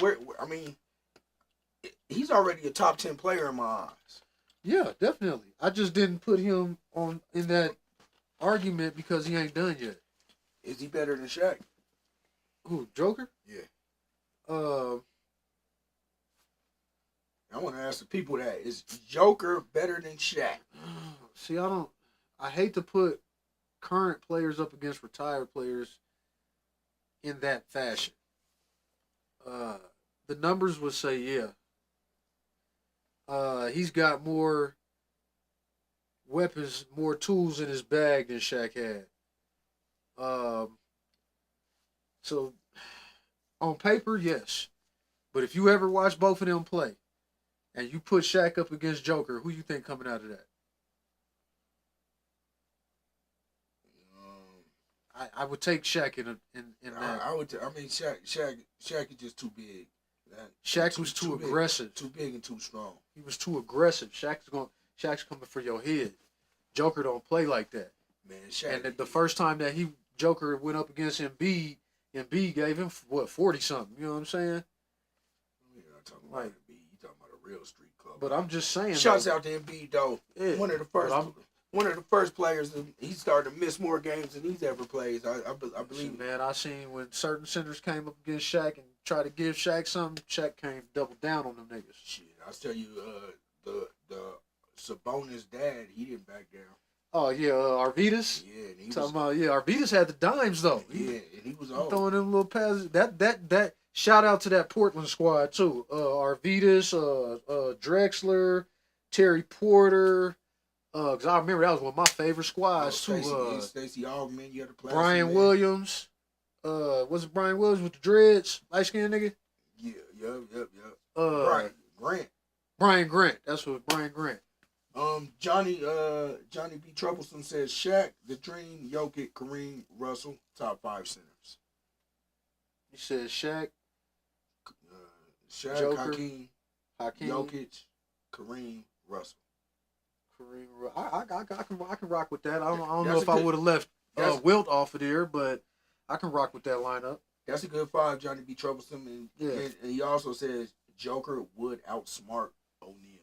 He's already a top 10 player in my eyes. Yeah, definitely. I just didn't put him in that argument because he ain't done yet. Is he better than Shaq? Who, Joker? Yeah. I want to ask the people that. Is Joker better than Shaq? See, I hate to put current players up against retired players in that fashion. The numbers would say, yeah. He's got more weapons, more tools in his bag than Shaq had. So, on paper, yes. But if you ever watch both of them play, and you put Shaq up against Joker, who you think coming out of that? I would take Shaq in that. Shaq is just too big. Shaq was too aggressive. Too big and too strong. He was too aggressive. Shaq's coming for your head. Joker don't play like that. Man, Shaq. And the first time that Joker went up against Embiid gave him 40 something. You know what I'm saying? You're not talking about Embiid. You're talking about a real street club. But I'm just saying. Shouts out to Embiid though. Yeah. One of the first players. He started to miss more games than he's ever played. I believe. Man, I seen when certain centers came up against Shaq and tried to give Shaq something, Shaq came double down on them niggas. Shit, I'll tell you, the Sabonis dad, he didn't back down. Oh yeah, Arvidas. Yeah, and he Arvidas had the dimes though. Yeah, and he was old. Throwing them little passes. That shout out to that Portland squad too. Arvidas, Drexler, Terry Porter. Cause I remember that was one of my favorite squads too. Stacey Augmon, you had to play. Brian Williams. Was it Brian Williams with the dreads? Light skinned nigga? Yeah, yep. Uh, Grant. Brian Grant. That's what Brian Grant. Johnny B. Troublesome says Shaq, The Dream, Jokic, Kareem, Russell, top 5 centers. He said Shaq, Shaq, Joker, Hakeem, Jokic, Kareem, Russell. Kareem. I can rock with that. I don't know That's if a I good- would have left that's- Wilt off of there, but I can rock with that lineup. That's a good 5, Johnny B. Troublesome. And, Yeah. and he also says Joker would outsmart O'Neal.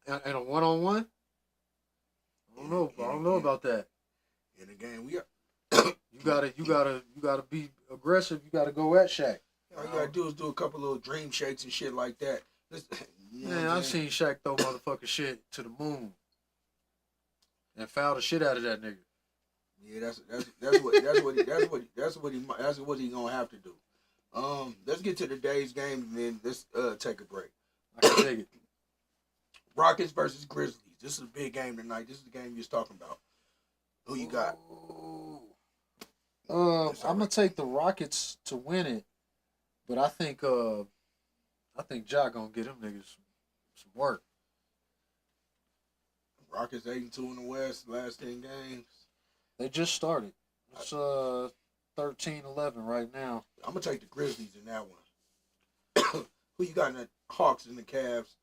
And a 1-on-1. I don't know about that. In the game, we are. You gotta be aggressive. You gotta go at Shaq. All you gotta do is do a couple little dream shakes and shit like that. You know Man, what I'm I've saying? seen Shaq throw motherfucking shit to the moon and foul the shit out of that nigga. Yeah, that's what he gonna have to do. Let's get to today's game and then let's take a break. I can dig it. Rockets versus Grizzlies. This is a big game tonight. This is the game you was talking about. Who you got? I'm gonna take the Rockets to win it, but I think Ja gonna get them niggas some work. Rockets 8-2 in the West. Last 10 games. They just started. It's 13-11 right now. I'm gonna take the Grizzlies in that one. Who you got in the Hawks and the Cavs?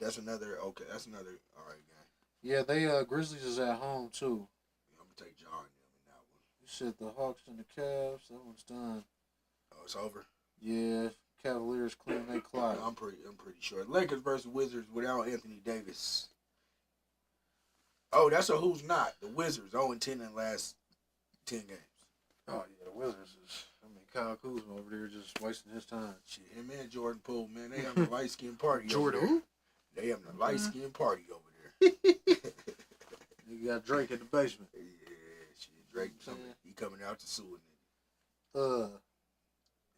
That's another all right game. Yeah, they Grizzlies is at home too. I'm gonna take John in that one. You said the Hawks and the Cavs. That one's done. Oh, it's over. Yeah, Cavaliers clearing their clock. I'm pretty sure. Lakers versus Wizards without Anthony Davis. Oh, that's a who's not. The Wizards 0-10 in the last 10 games. Oh yeah, the Wizards is. Kyle Kuzma over there just wasting his time. Shit, him and Jordan Poole, man, they having a light skin party. Jordan over there. who? They having a light skin party over there. You got Drake in the basement. Yeah, shit, Drake coming out to sue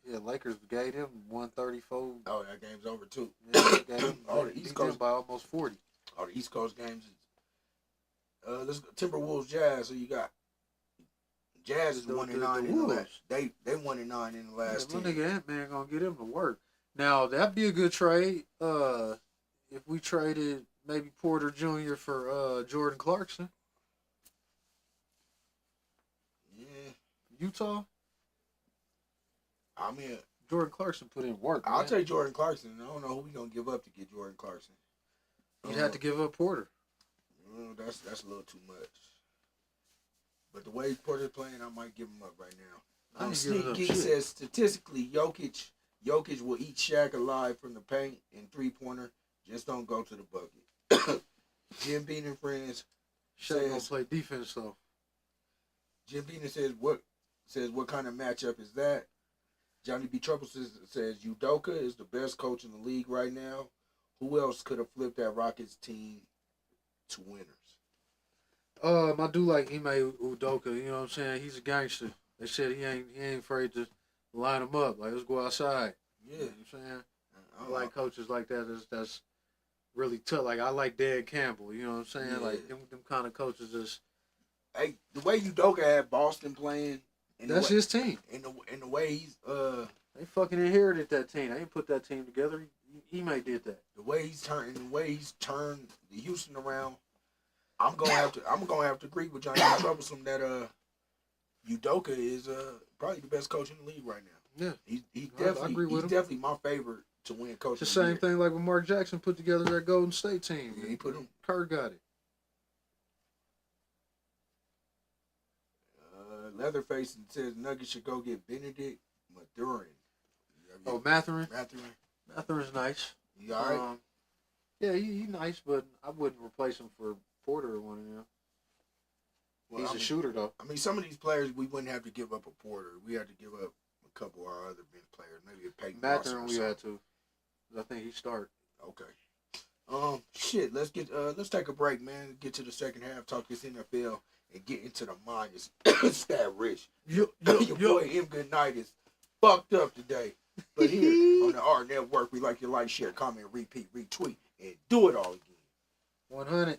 Yeah, Lakers gave him 134. Oh, that game's over too. Yeah, they gave him, Oh, the they East beat them Coast by almost 40. All the East Coast games. Let's go Timberwolves Jazz. So you got Jazz is The 1-9 in the Wolves. last. They 1-9 in the last Yeah, 10. my nigga Ant-Man gonna get him to work. Now that'd be a good trade. If we traded maybe Porter Jr. for Jordan Clarkson, Yeah, Utah. I mean, Jordan Clarkson put in work. I'll man. take Jordan Clarkson. I don't know who we gonna give up to get Jordan Clarkson. You'd have to give up Porter. That's a little too much. But the way Porter's playing, I might give him up right now. I ain't Sneak giving up Geek shit. says statistically, Jokic will eat Shaq alive from the paint and 3-pointer. Just don't go to the bucket. Jim Bean and friends. Shaq gonna Says- play defense though. Jim Bean says what kind of matchup is that? Johnny B. Trouble says Udoka is the best coach in the league right now. Who else could have flipped that Rockets team to winners? I do like Ime Udoka. You know what I'm saying? He's a gangster. They said he ain't afraid to line him up. Like, let's go outside. Yeah, You know what I'm saying? I like coaches like that. That's really tough. Like, I like Dan Campbell. You know what I'm saying? Yeah. Like, them kind of coaches just. Hey, the way Udoka had Boston playing, and That's the way, his team. and the way he's They fucking inherited that team. They didn't put that team together. Ime did that. the way he's turned the Houston around. I'm gonna have to agree with Johnny Troublesome that Udoka is probably the best coach in the league right now. Yeah. He I agree with him. definitely my favorite to win coach. It's the same thing like when Mark Jackson put together that Golden State team. Yeah, he put him. Kerr got it. Leatherface says Nuggets should go get Benedict Mathurin. Oh, Mathurin. Mathurin. Mathurin's nice. You all right? Yeah, he nice, but I wouldn't replace him for Porter or one of them. Well, He's I a mean- shooter though. I mean, some of these players we wouldn't have to give up a Porter. We had to give up a couple of our other bench players, maybe a Peyton Watson Mathurin or we something. had to. 'Cause I think he start. Okay. Shit. Let's take a break, man. Get to the second half. Talk this NFL and get into the minus. Stat Rich. Your boy M. Good Night is fucked up today. But here on the R Network, we like you like, share, comment, repeat, retweet, and do it all again. 100.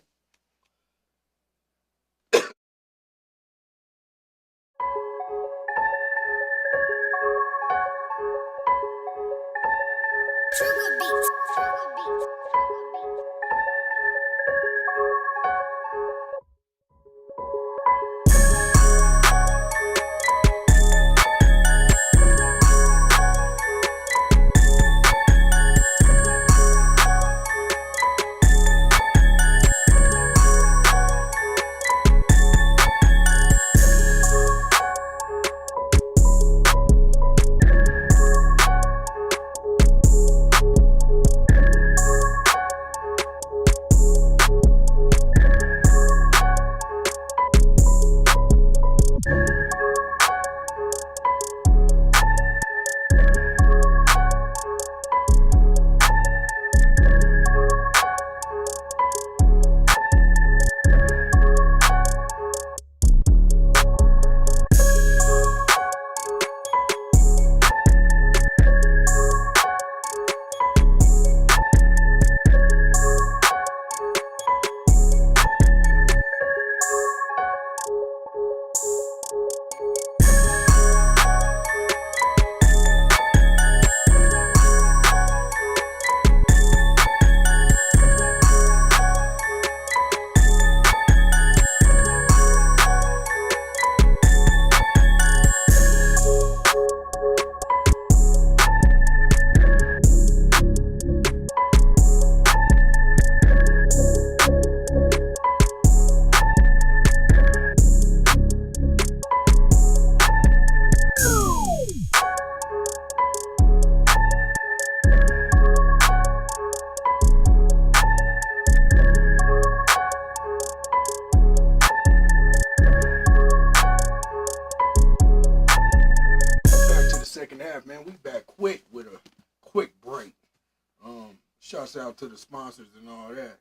shouts out to the sponsors and all that.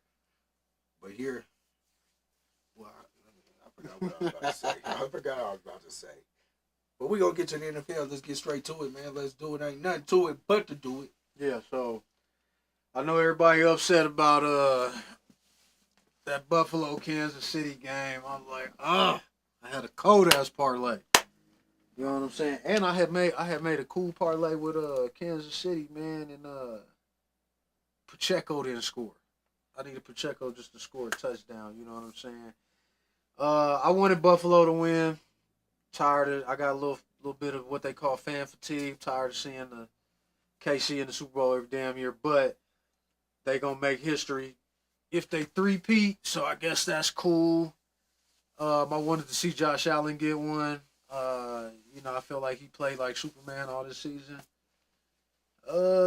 But here, well, I forgot what I was about to say. I forgot what I was about to say. But we gonna get to the NFL. Let's get straight to it, man. Let's do it. Ain't nothing to it but to do it. Yeah, so I know everybody upset about that Buffalo Kansas City game. I was like, I had a cold ass parlay. You know what I'm saying? And I had made a cool parlay with Kansas City, man, and Pacheco didn't score. I needed Pacheco just to score a touchdown, you know what I'm saying? I wanted Buffalo to win. Tired of I got a little bit of what they call fan fatigue, tired of seeing the KC in the Super Bowl every damn year, but they gonna make history if they three-peat, so I guess that's cool. I wanted to see Josh Allen get one. I feel like he played like Superman all this season.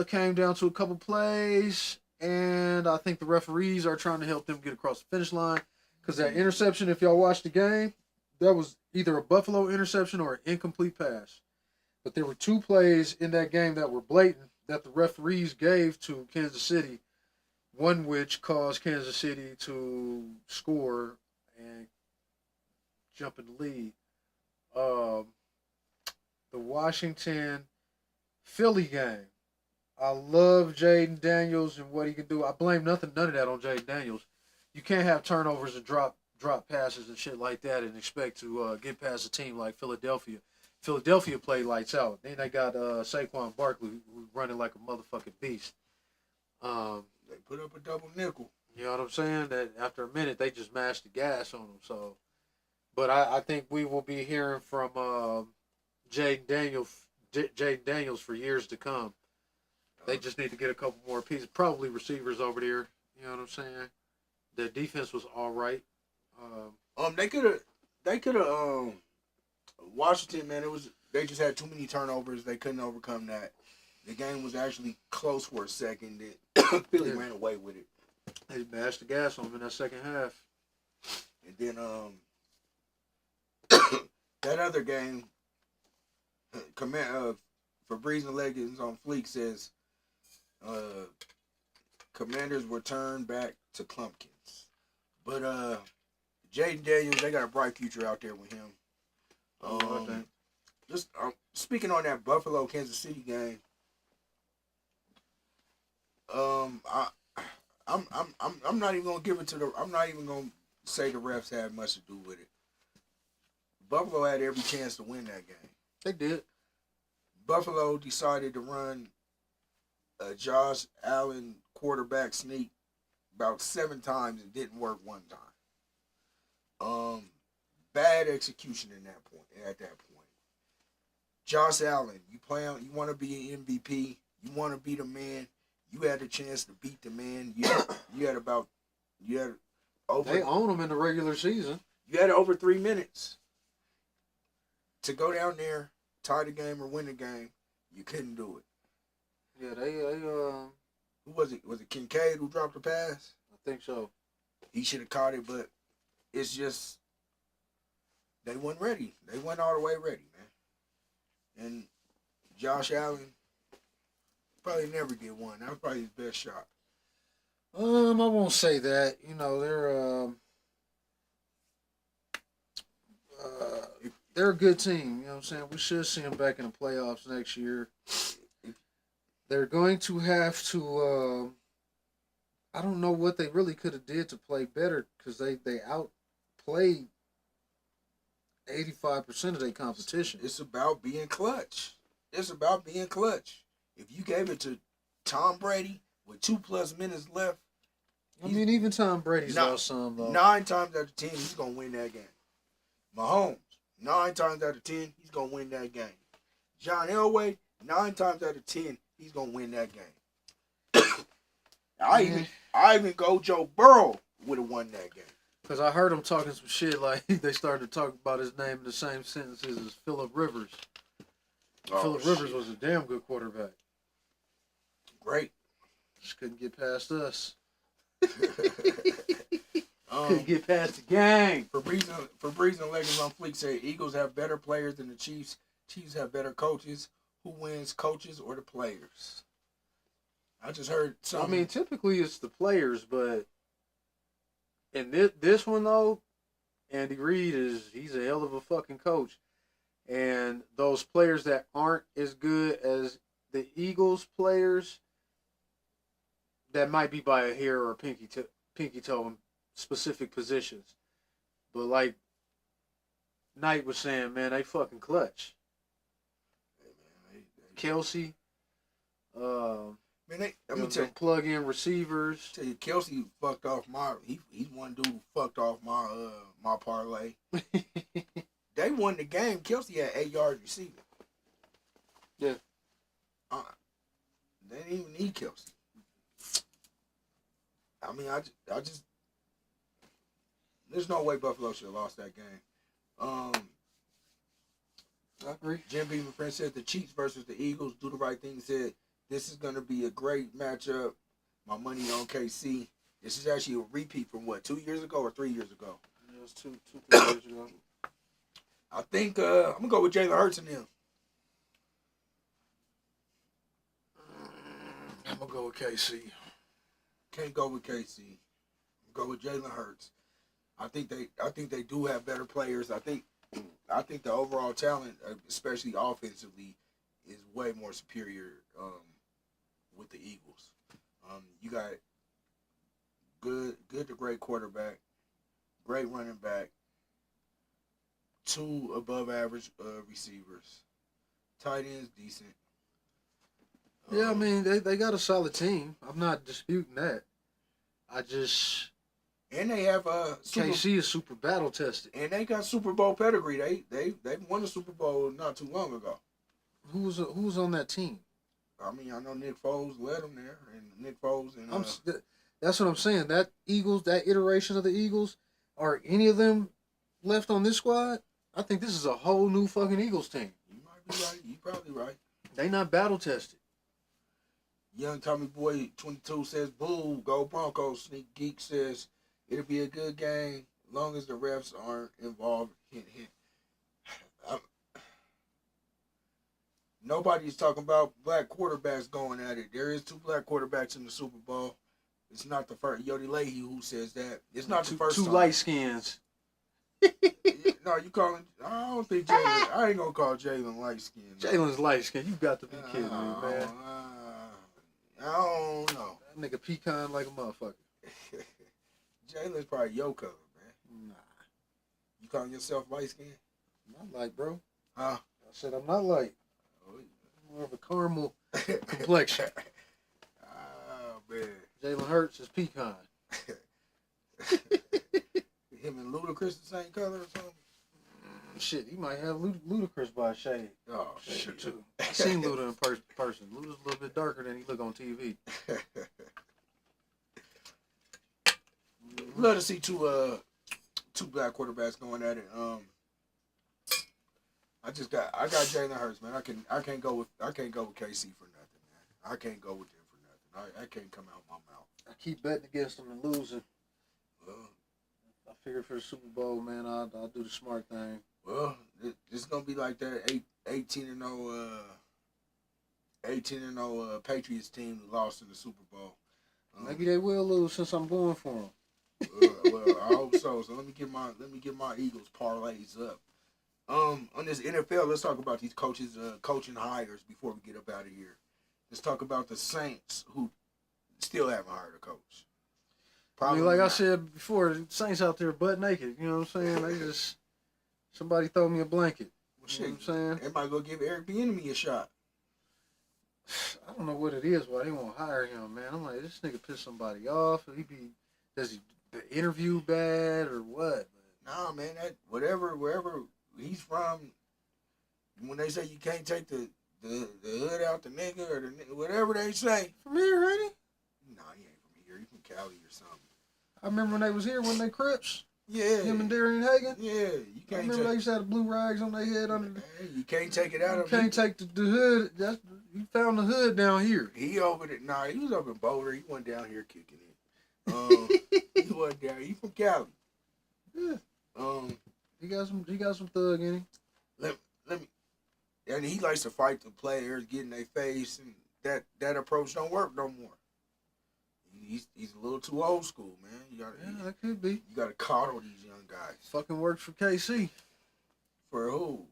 Came down to a couple plays, and I think the referees are trying to help them get across the finish line. Because that interception, if y'all watched the game, that was either a Buffalo interception or an incomplete pass. But there were two plays in that game that were blatant that the referees gave to Kansas City, one which caused Kansas City to score and jump in the lead. The Washington-Philly game. I love Jaden Daniels and what he can do. I blame none of that on Jaden Daniels. You can't have turnovers and drop passes and shit like that and expect to get past a team like Philadelphia. Philadelphia played lights out. Then they got Saquon Barkley who's running like a motherfucking beast. They put up a double nickel. You know what I'm saying? That after a minute they just mashed the gas on them. So, but I think we will be hearing from Jaden Daniels for years to come. They just need to get a couple more pieces, probably receivers over there. You know what I'm saying? The defense was all right. They could have. Washington, man, they just had too many turnovers. They couldn't overcome that. The game was actually close for a second. Philly ran away with it. They bashed the gas on them in that second half. And then that other game, Febreze and Leggings on Fleek says Commanders were turned back to Clumpkins. But Jaden Daniels, they got a bright future out there with him. Just speaking on that Buffalo Kansas City game, I'm not even gonna give it to the. I'm not even gonna say the refs had much to do with it. Buffalo had every chance to win that game. They did. Buffalo decided to run a Josh Allen quarterback sneak about 7 times and didn't work one time. Bad execution at that point. Josh Allen, you want to be an MVP, you want to be the man. You had a chance to beat the man. You had over. They own them in the regular season. You had over 3 minutes to go down there, tie the game or win the game. You couldn't do it. Yeah, they Who was it? Was it Kincaid who dropped the pass? I think so. He should have caught it, but it's just they weren't ready. They weren't all the way ready, man. And Josh Allen probably never get one. That was probably his best shot. I won't say that. They're a good team. You know what I'm saying? We should see them back in the playoffs next year. They're going to have to. I don't know what they really could have did to play better because they outplayed 85% of their competition. It's about being clutch. If you gave it to Tom Brady with 2+ minutes left, even Tom Brady's lost some though. 9 times out of 10, he's gonna win that game. Mahomes, 9 times out of 10, he's gonna win that game. John Elway, 9 times out of 10, he's gonna win that game. I even go Joe Burrow would have won that game. Because I heard him talking some shit like they started to talk about his name in the same sentences as Phillip Rivers. Phillip Rivers was a damn good quarterback. Great. Just couldn't get past us. Couldn't get past the gang. Febreze and Leggings on Fleek say Eagles have better players than the Chiefs. Chiefs have better coaches. Who wins, coaches or the players? I just heard something. I mean, typically it's the players, but in this one though, Andy Reid he's a hell of a fucking coach. And those players that aren't as good as the Eagles players, that might be by a hair or a pinky toe in specific positions. But like Knight was saying, man, they fucking clutch. Hey, man, Kelsey, man, let me them plug-in receivers. tell you, Kelsey fucked off he's one dude who fucked off my parlay. They won the game. Kelsey had 8 yards receiving. Yeah. They didn't even need Kelsey. I mean, I just there's no way Buffalo should have lost that game. I agree. Jim Beam, friend, said the Chiefs versus the Eagles. Do the right thing. He said this is going to be a great matchup. My money on KC. This is actually a repeat from what, 2 years ago or 3 years ago? It was 3 years ago. I think I'm gonna go with Jalen Hurts and them. I'm gonna go with KC. Can't go with KC. Go with Jalen Hurts. I think they do have better players. I think the overall talent, especially offensively, is way more superior with the Eagles. You got good to great quarterback, great running back, 2 above average receivers, tight ends decent. Yeah, I mean they got a solid team. I'm not disputing that. And they have KC is super battle tested. and they got Super Bowl pedigree. They won the Super Bowl not too long ago. Who was on that team? I mean, I know Nick Foles led them there, and Nick Foles and That's what I'm saying. That iteration of the Eagles, are any of them left on this squad? I think this is a whole new fucking Eagles team. you might be right. You probably right. They not battle tested. Young Tommy Boy 22 says, "Boo, go Broncos." Sneak Geek says, "It'll be a good game, long as the refs aren't involved." Hint, hint. Nobody's talking about black quarterbacks going at it. There is 2 black quarterbacks in the Super Bowl. It's not the first. Yodi Leahy who says that. It's not the first two time. light skins. No, you calling? I don't think Jalen. I ain't gonna call Jalen light skinned. Jalen's light skin. You got to be kidding me, man. I don't know. That nigga pecan like a motherfucker. Jalen's probably your color, man. Nah, You calling yourself light skinned? I'm not light, bro. Huh? I said I'm not light. More of a caramel complexion. Oh, man. Jalen Hurts is pecan. Him and Ludacris the same color or something? Shit, he might have Ludacris by a shade. Oh, Shit, too. I seen Luda in person. Luda's a little bit darker than he look on TV. Love to see two black quarterbacks going at it. I got Jalen Hurts, man. I can't go with KC for nothing, man. I can't go with them for nothing. I can't come out my mouth. I keep betting against them and losing. Well, I figured for the Super Bowl, man, I'll do the smart thing. well, it's gonna be like that 18-0 Patriots team who lost in the Super Bowl. Maybe they will lose since I'm going for them. Well, I hope so. So let me get my Eagles parlays up. On this NFL, let's talk about these coaches, coaching hires before we get up out of here. Let's talk about the Saints who still haven't hired a coach. Probably, I mean, like I said before, the Saints out there butt naked. You know what I'm saying? They just somebody throw me a blanket. Well, shit, you know what I'm saying? Everybody go give Eric Bieniemy a shot. I don't know what it is why they won't hire him, man. I'm like, this nigga piss somebody off. Does he the interview bad or what? Nah, man, that wherever he's from, when they say you can't take the hood out the nigga or whatever they say. From here, ain't he? Nah, he ain't from here. He from Cali or something. I remember when they was here, when they Crips. Yeah. Him and Darian Hagan. Yeah, you I can't. remember they used to have the blue rags on their head under the. You can't take it out You of him. can't take the hood. You found the hood down here. He over there. Nah, he was up in Boulder. He went down here kicking it. He wasn't down. He from Cali. Yeah. He got some thug in him. Let me. And he likes to fight the players, get in their face, and that approach don't work no more. He's a little too old school, man. That could be. You gotta coddle these young guys. Fucking worked for KC. For who?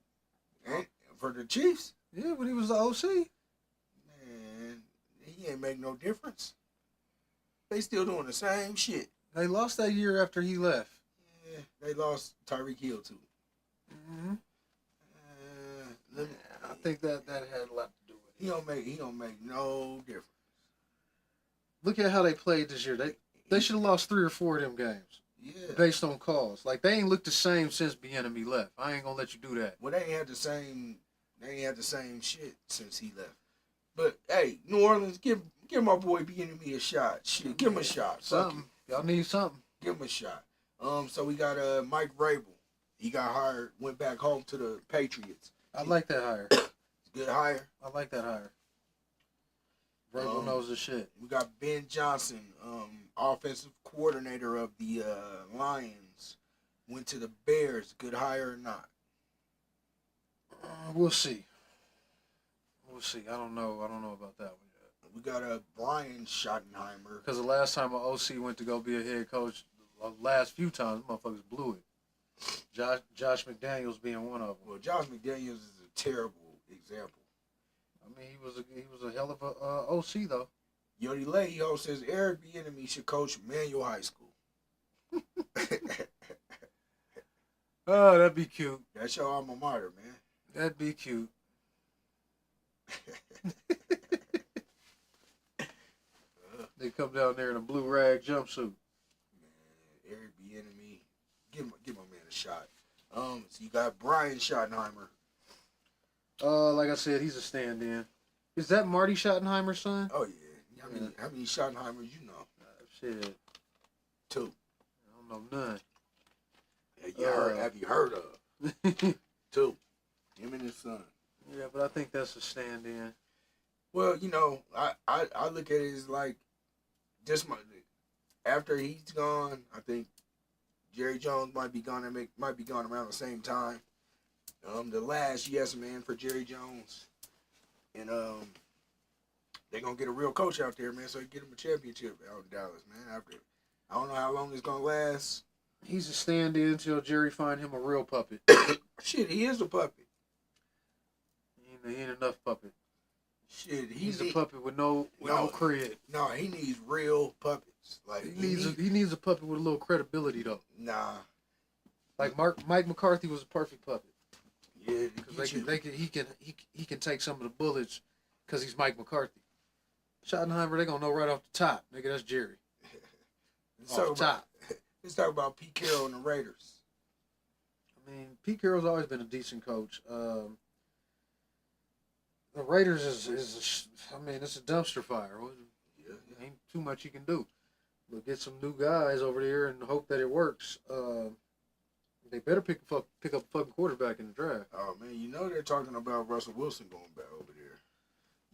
And for the Chiefs? Yeah, when he was the OC. Man, he ain't make no difference. They still doing the same shit. They lost that year after he left. Yeah, they lost Tyreek Hill too. Mm-hmm. I think that had a lot to do with it. He don't make no difference. Look at how they played this year. They should have lost 3 or 4 of them games. Yeah. Based on calls. Like, they ain't looked the same since Bieniemy left. I ain't gonna let you do that. Well, they ain't had the same shit since he left. But hey, New Orleans, give my boy Bieniemy a shot. Shit, give him a shot. Something. Y'all need something. Give him a shot. So we got Mike Vrabel. He got hired, went back home to the Patriots. I like that hire. Good hire. I like that hire. Vrabel knows the shit. We got Ben Johnson, offensive coordinator of the Lions. Went to the Bears. Good hire or not? We'll see. We'll see. I don't know about that one yet. We got Brian Schottenheimer. Because the last time an OC went to go be a head coach, the last few times, motherfuckers blew it. Josh McDaniels being one of them. Well, Josh McDaniels is a terrible example. I mean, he was a hell of a OC though. Yodi Leho says Eric Bieniemy should coach Manual High School. Oh, that'd be cute. That's your alma mater, man. That'd be cute. They come down there in a blue rag jumpsuit. Man, Eric Bieniemy, give my man a shot. So you got Brian Schottenheimer. Like I said, he's a stand-in. Is that Marty Schottenheimer's son? Oh yeah. How many Schottenheimers you know? Shit. 2. I don't know none. Have you heard of? 2. Him and his son. Yeah, but I think that's a stand-in. Well, you know, I look at it as like after he's gone, I think Jerry Jones might be gone around the same time. The last yes man for Jerry Jones. And they're gonna get a real coach out there, man, so they get him a championship out in Dallas, man. After I don't know how long it's gonna last. He's a stand-in until Jerry find him a real puppet. Shit, he is a puppet. He ain't enough puppet. Shit, he's a puppet with no cred. No, he needs real puppets. Like he needs a puppet with a little credibility though. Nah. Like Mike McCarthy was a perfect puppet. Yeah, because he can take some of the bullets because he's Mike McCarthy. Schottenheimer, they gonna know right off the top, nigga. That's Jerry. Off the top. Let's talk about Pete Carroll and the Raiders. I mean, Pete Carroll's always been a decent coach. The Raiders is it's a dumpster fire. Yeah. Ain't too much you can do. But get some new guys over there and hope that it works. They better pick up a fucking quarterback in the draft. Oh man, you know they're talking about Russell Wilson going back over there.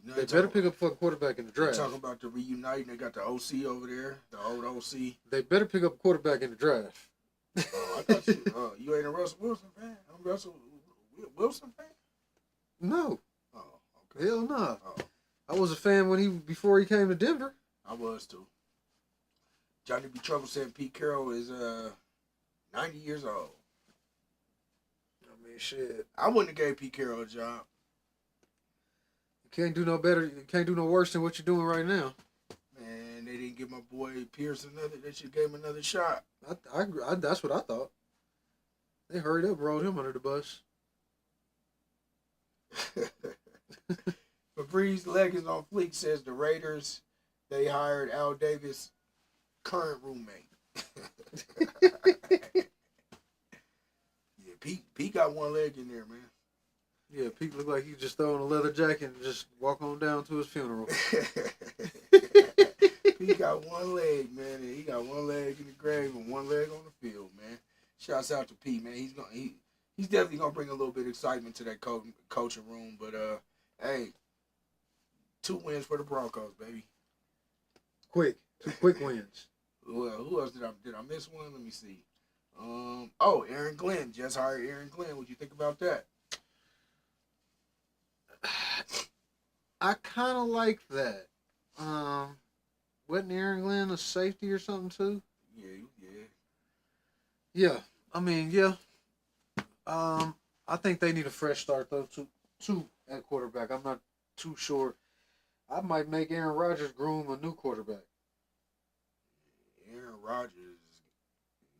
You know they better pick up a fucking quarterback in the draft. They're talking about the reuniting. They got the OC over there, the old OC. They better pick up a quarterback in the draft. Oh, I thought you ain't a Russell Wilson fan. I'm a Russell Wilson fan. No. Oh, okay. Hell no. Nah. Oh. I was a fan before he came to Denver. I was too. Johnny B. Trouble said Pete Carroll is 90 years old. I mean, shit. I wouldn't have gave Pete Carroll a job. You can't do no better. You can't do no worse than what you're doing right now. Man, they didn't give my boy Pierce another. They should give him another shot. I that's what I thought. They hurried up, rolled him under the bus. Febreze Leggings on Fleek says the Raiders, they hired Al Davis' current roommate. Yeah, Pete got one leg in there, man. Yeah, Pete looked like he just throwing a leather jacket and just walk on down to his funeral. Pete got one leg, man, and he got one leg in the grave and one leg on the field, man. Shouts out to Pete, man. He's definitely gonna bring a little bit of excitement to that coaching room. But hey, 2 wins for the Broncos, baby. Quick, 2 quick wins. Well, who else did I miss one? Let me see. Aaron Glenn just hired Aaron Glenn. What you think about that? I kind of like that. Wasn't Aaron Glenn a safety or something too? Yeah. Yeah, I mean, yeah. I think they need a fresh start though. Two at quarterback. I'm not too sure. I might make Aaron Rodgers groom a new quarterback. Aaron Rodgers,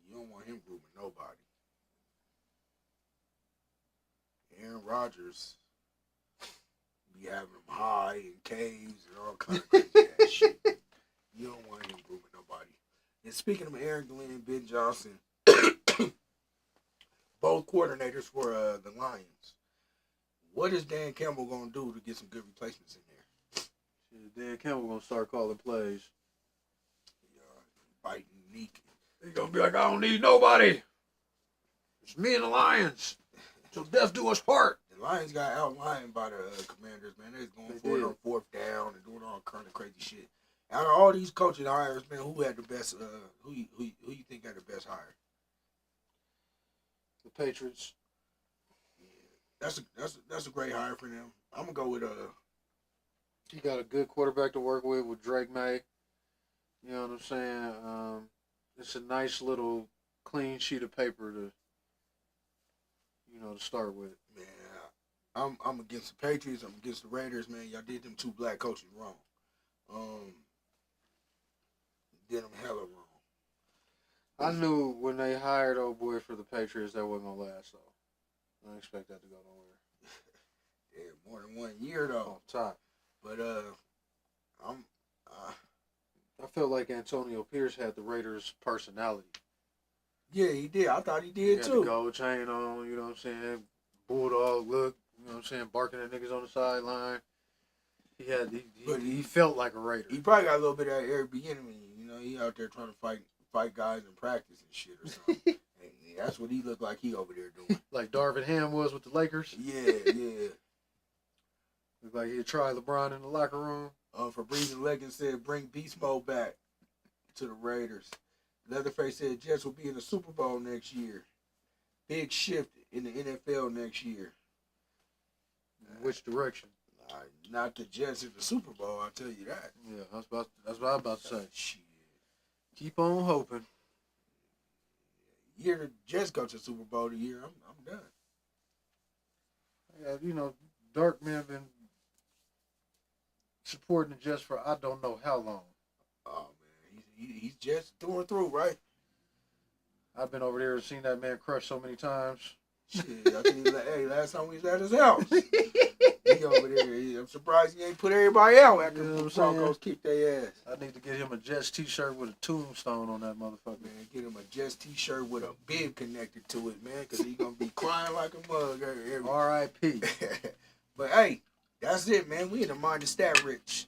you don't want him grooming nobody. Aaron Rodgers be having them high in caves and all kind of crazy ass shit. You don't want him grooming nobody. And speaking of Aaron Glenn, Ben Johnson, both coordinators for the Lions. What is Dan Campbell gonna do to get some good replacements in there? Dan Campbell gonna start calling plays. Biting Neek. He's gonna be like, I don't need nobody. It's me and the Lions. Till death do us part. The Lions got outlined by the Commanders, man. They was going for it on fourth down and doing all kind of crazy shit. Out of all these coaching hires, man, who had the best? Who you think had the best hire? The Patriots. Yeah, that's a great hire for them. I'm gonna go with He got a good quarterback to work with Drake May. You know what I'm saying? It's a nice little clean sheet of paper to start with. Man, I'm against the Patriots. I'm against the Raiders, man. Y'all did them two black coaches wrong. Did them hella wrong. I knew when they hired old boy for the Patriots that wasn't gonna last though. I don't expect that to go nowhere. Yeah, more than 1 year though. Off top. But I felt like Antonio Pierce had the Raiders' personality. yeah, he did. I thought he He did had too. the gold chain on, you know what I'm saying? Bulldog look, you know what I'm saying? Barking at niggas on the sideline. He felt like a Raider. He probably got a little bit of that Eric Bieniemy. You know, he out there trying to fight guys in practice and shit or something. And that's what he looked like he over there doing. Like Darvin Ham was with the Lakers. Yeah. Looked like he'd try LeBron in the locker room. Fabrice Leggins said, bring Beast Mode back to the Raiders. Leatherface said, Jets will be in the Super Bowl next year. Big shift in the NFL next year. Which direction? Not the Jets in the Super Bowl, I'll tell you that. Yeah, that's what I was about to say. Shit. Keep on hoping. Year the Jets go to the Super Bowl the year, I'm done. Yeah, Dark Man been supporting the Jets for I don't know how long. Oh man, he's Jets through and through, right? I've been over there and seen that man crush so many times. Shit, I think last time we was at his house. He over there. I'm surprised he ain't put everybody out after the Broncos kicked their ass. I need to get him a Jets t-shirt with a tombstone on that motherfucker. Man, get him a Jets t-shirt with a bib connected to it, man, because he going to be crying like a mug. R.I.P. But, hey, that's it, man. We in the mind of stat rich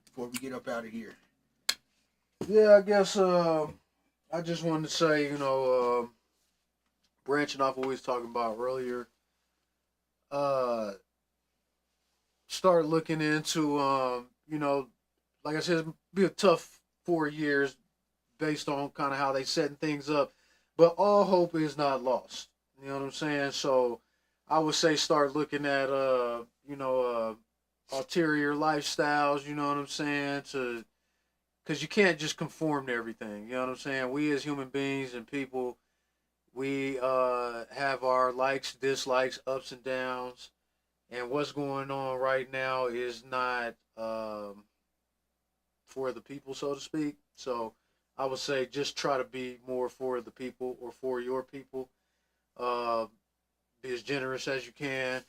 before we get up out of here. Yeah, I guess I just wanted to say, branching off what we was talking about earlier, start looking into, like I said, it'll be a tough 4 years based on kind of how they setting things up, but all hope is not lost. You know what I'm saying? So I would say start looking at, ulterior lifestyles, you know what I'm saying, because you can't just conform to everything. You know what I'm saying? We as human beings and people, we have our likes, dislikes, ups and downs. And what's going on right now is not for the people, so to speak. So I would say just try to be more for the people or for your people. Be as generous as you can.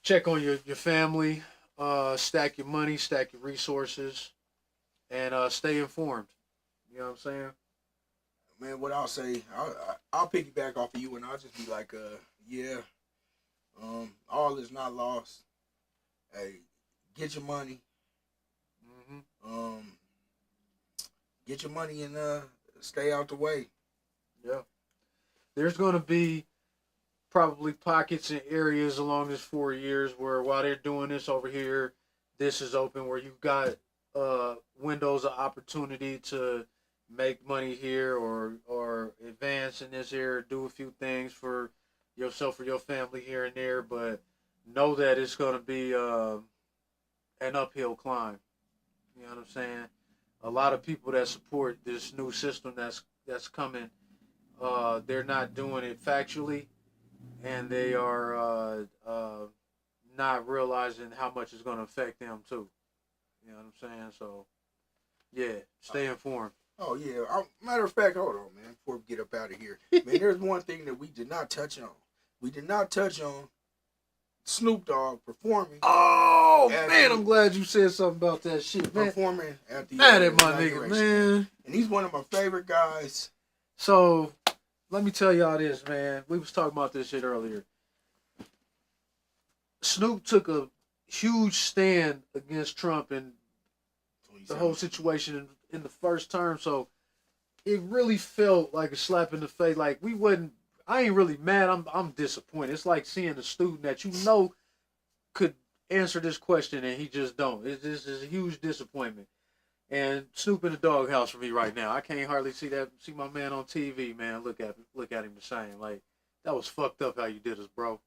Check on your family. Stack your money, stack your resources. And stay informed. You know what I'm saying? Man, what I'll say, I'll piggyback off of you, and I'll just be like, all is not lost. Hey, get your money. Get your money and stay out the way. Yeah. There's going to be probably pockets and areas along this 4 years where while they're doing this over here, this is open where you've got windows of opportunity to make money here or advance in this area, do a few things for yourself or your family here and there, but know that it's going to be an uphill climb. You know what I'm saying? A lot of people that support this new system that's coming, they're not doing it factually, and they are not realizing how much it's going to affect them too. You know what I'm saying? So, yeah, stay informed. Oh yeah. Matter of fact, hold on, man. Before we get up out of here, man, there's one thing that we did not touch on. We did not touch on Snoop Dogg performing. Oh man, I'm glad you said something about that shit, man. Performing at the Mad at my nigga, man. And he's one of my favorite guys. So, let me tell y'all this, man. We was talking about this shit earlier. Snoop took a huge stand against Trump and the whole situation in the first term, so it really felt like a slap in the face. Like I ain't really mad. I'm disappointed. It's like seeing a student that you know could answer this question and he just don't. This is a huge disappointment. And Snoop in the doghouse for me right now. I can't hardly see my man on TV, man. Look at him the same. Like, that was fucked up how you did us, bro.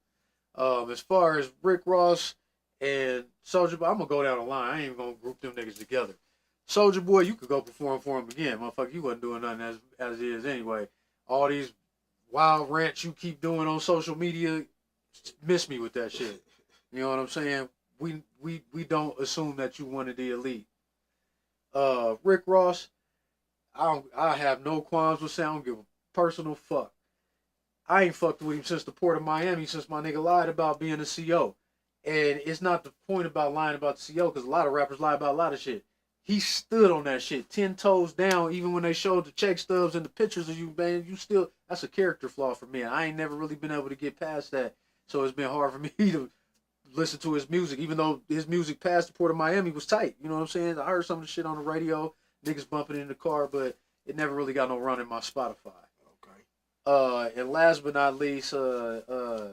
As far as Rick Ross and Soulja Boy, I'm gonna go down the line. I ain't even gonna group them niggas together. Soulja Boy, you could go perform for him again, motherfucker. You wasn't doing nothing as is anyway. All these wild rants you keep doing on social media, miss me with that shit. You know what I'm saying? We don't assume that you one of the elite. Rick Ross, I have no qualms with saying I don't give a personal fuck. I ain't fucked with him since the Port of Miami, since my nigga lied about being a CO. And it's not the point about lying about the CO, because a lot of rappers lie about a lot of shit. He stood on that shit, 10 toes down, even when they showed the check stubs and the pictures of you, man. You still, that's a character flaw for me. I ain't never really been able to get past that. So it's been hard for me to listen to his music, even though his music past the Port of Miami was tight. You know what I'm saying? I heard some of the shit on the radio, niggas bumping in the car, but it never really got no run in my Spotify. Okay. And last but not least, Nelly.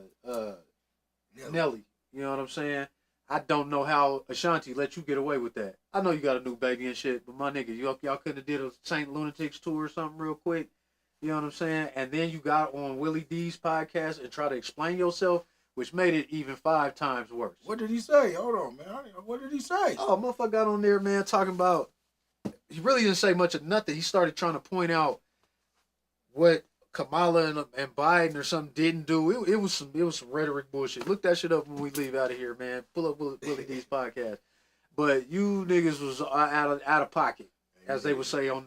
You know what I'm saying? I don't know how Ashanti let you get away with that. I know you got a new baby and shit, but my nigga, y'all couldn't have did a Saint Lunatics tour or something real quick. You know what I'm saying? And then you got on Willie D's podcast and try to explain yourself, which made it even 5 times worse. What did he say? Hold on, man. What did he say? Oh, motherfucker got on there, man, talking about, he really didn't say much of nothing. He started trying to point out what Kamala and Biden or something didn't do. It was some rhetoric bullshit. Look that shit up when we leave out of here, man. Pull up Willie D's podcast. But you niggas was out of pocket, as they would say on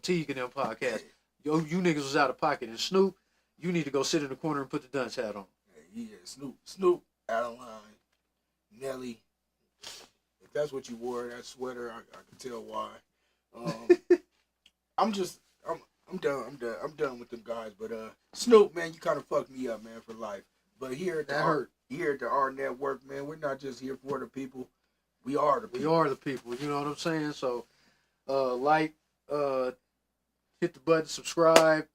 Teague and them podcast. Yo, you niggas was out of pocket. And Snoop, you need to go sit in the corner and put the dunce hat on. Yeah, Snoop out of line. Nelly, if that's what you wore, that sweater, I can tell why. I'm done with them guys. But Snoop, man, you kind of fucked me up, man, for life. But here at the R Network, man, we're not just here for the people. We are the people. We are the people. You know what I'm saying? So, hit the button, subscribe,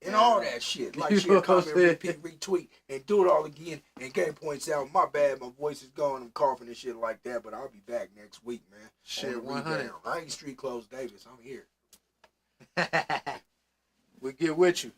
and all that shit. Like, share, comment, repeat, retweet, and do it all again. And Game points out, my bad, my voice is gone. I'm coughing and shit like that. But I'll be back next week, man. Shit, 100. I ain't Street Clothes Davis. I'm here. We get with you.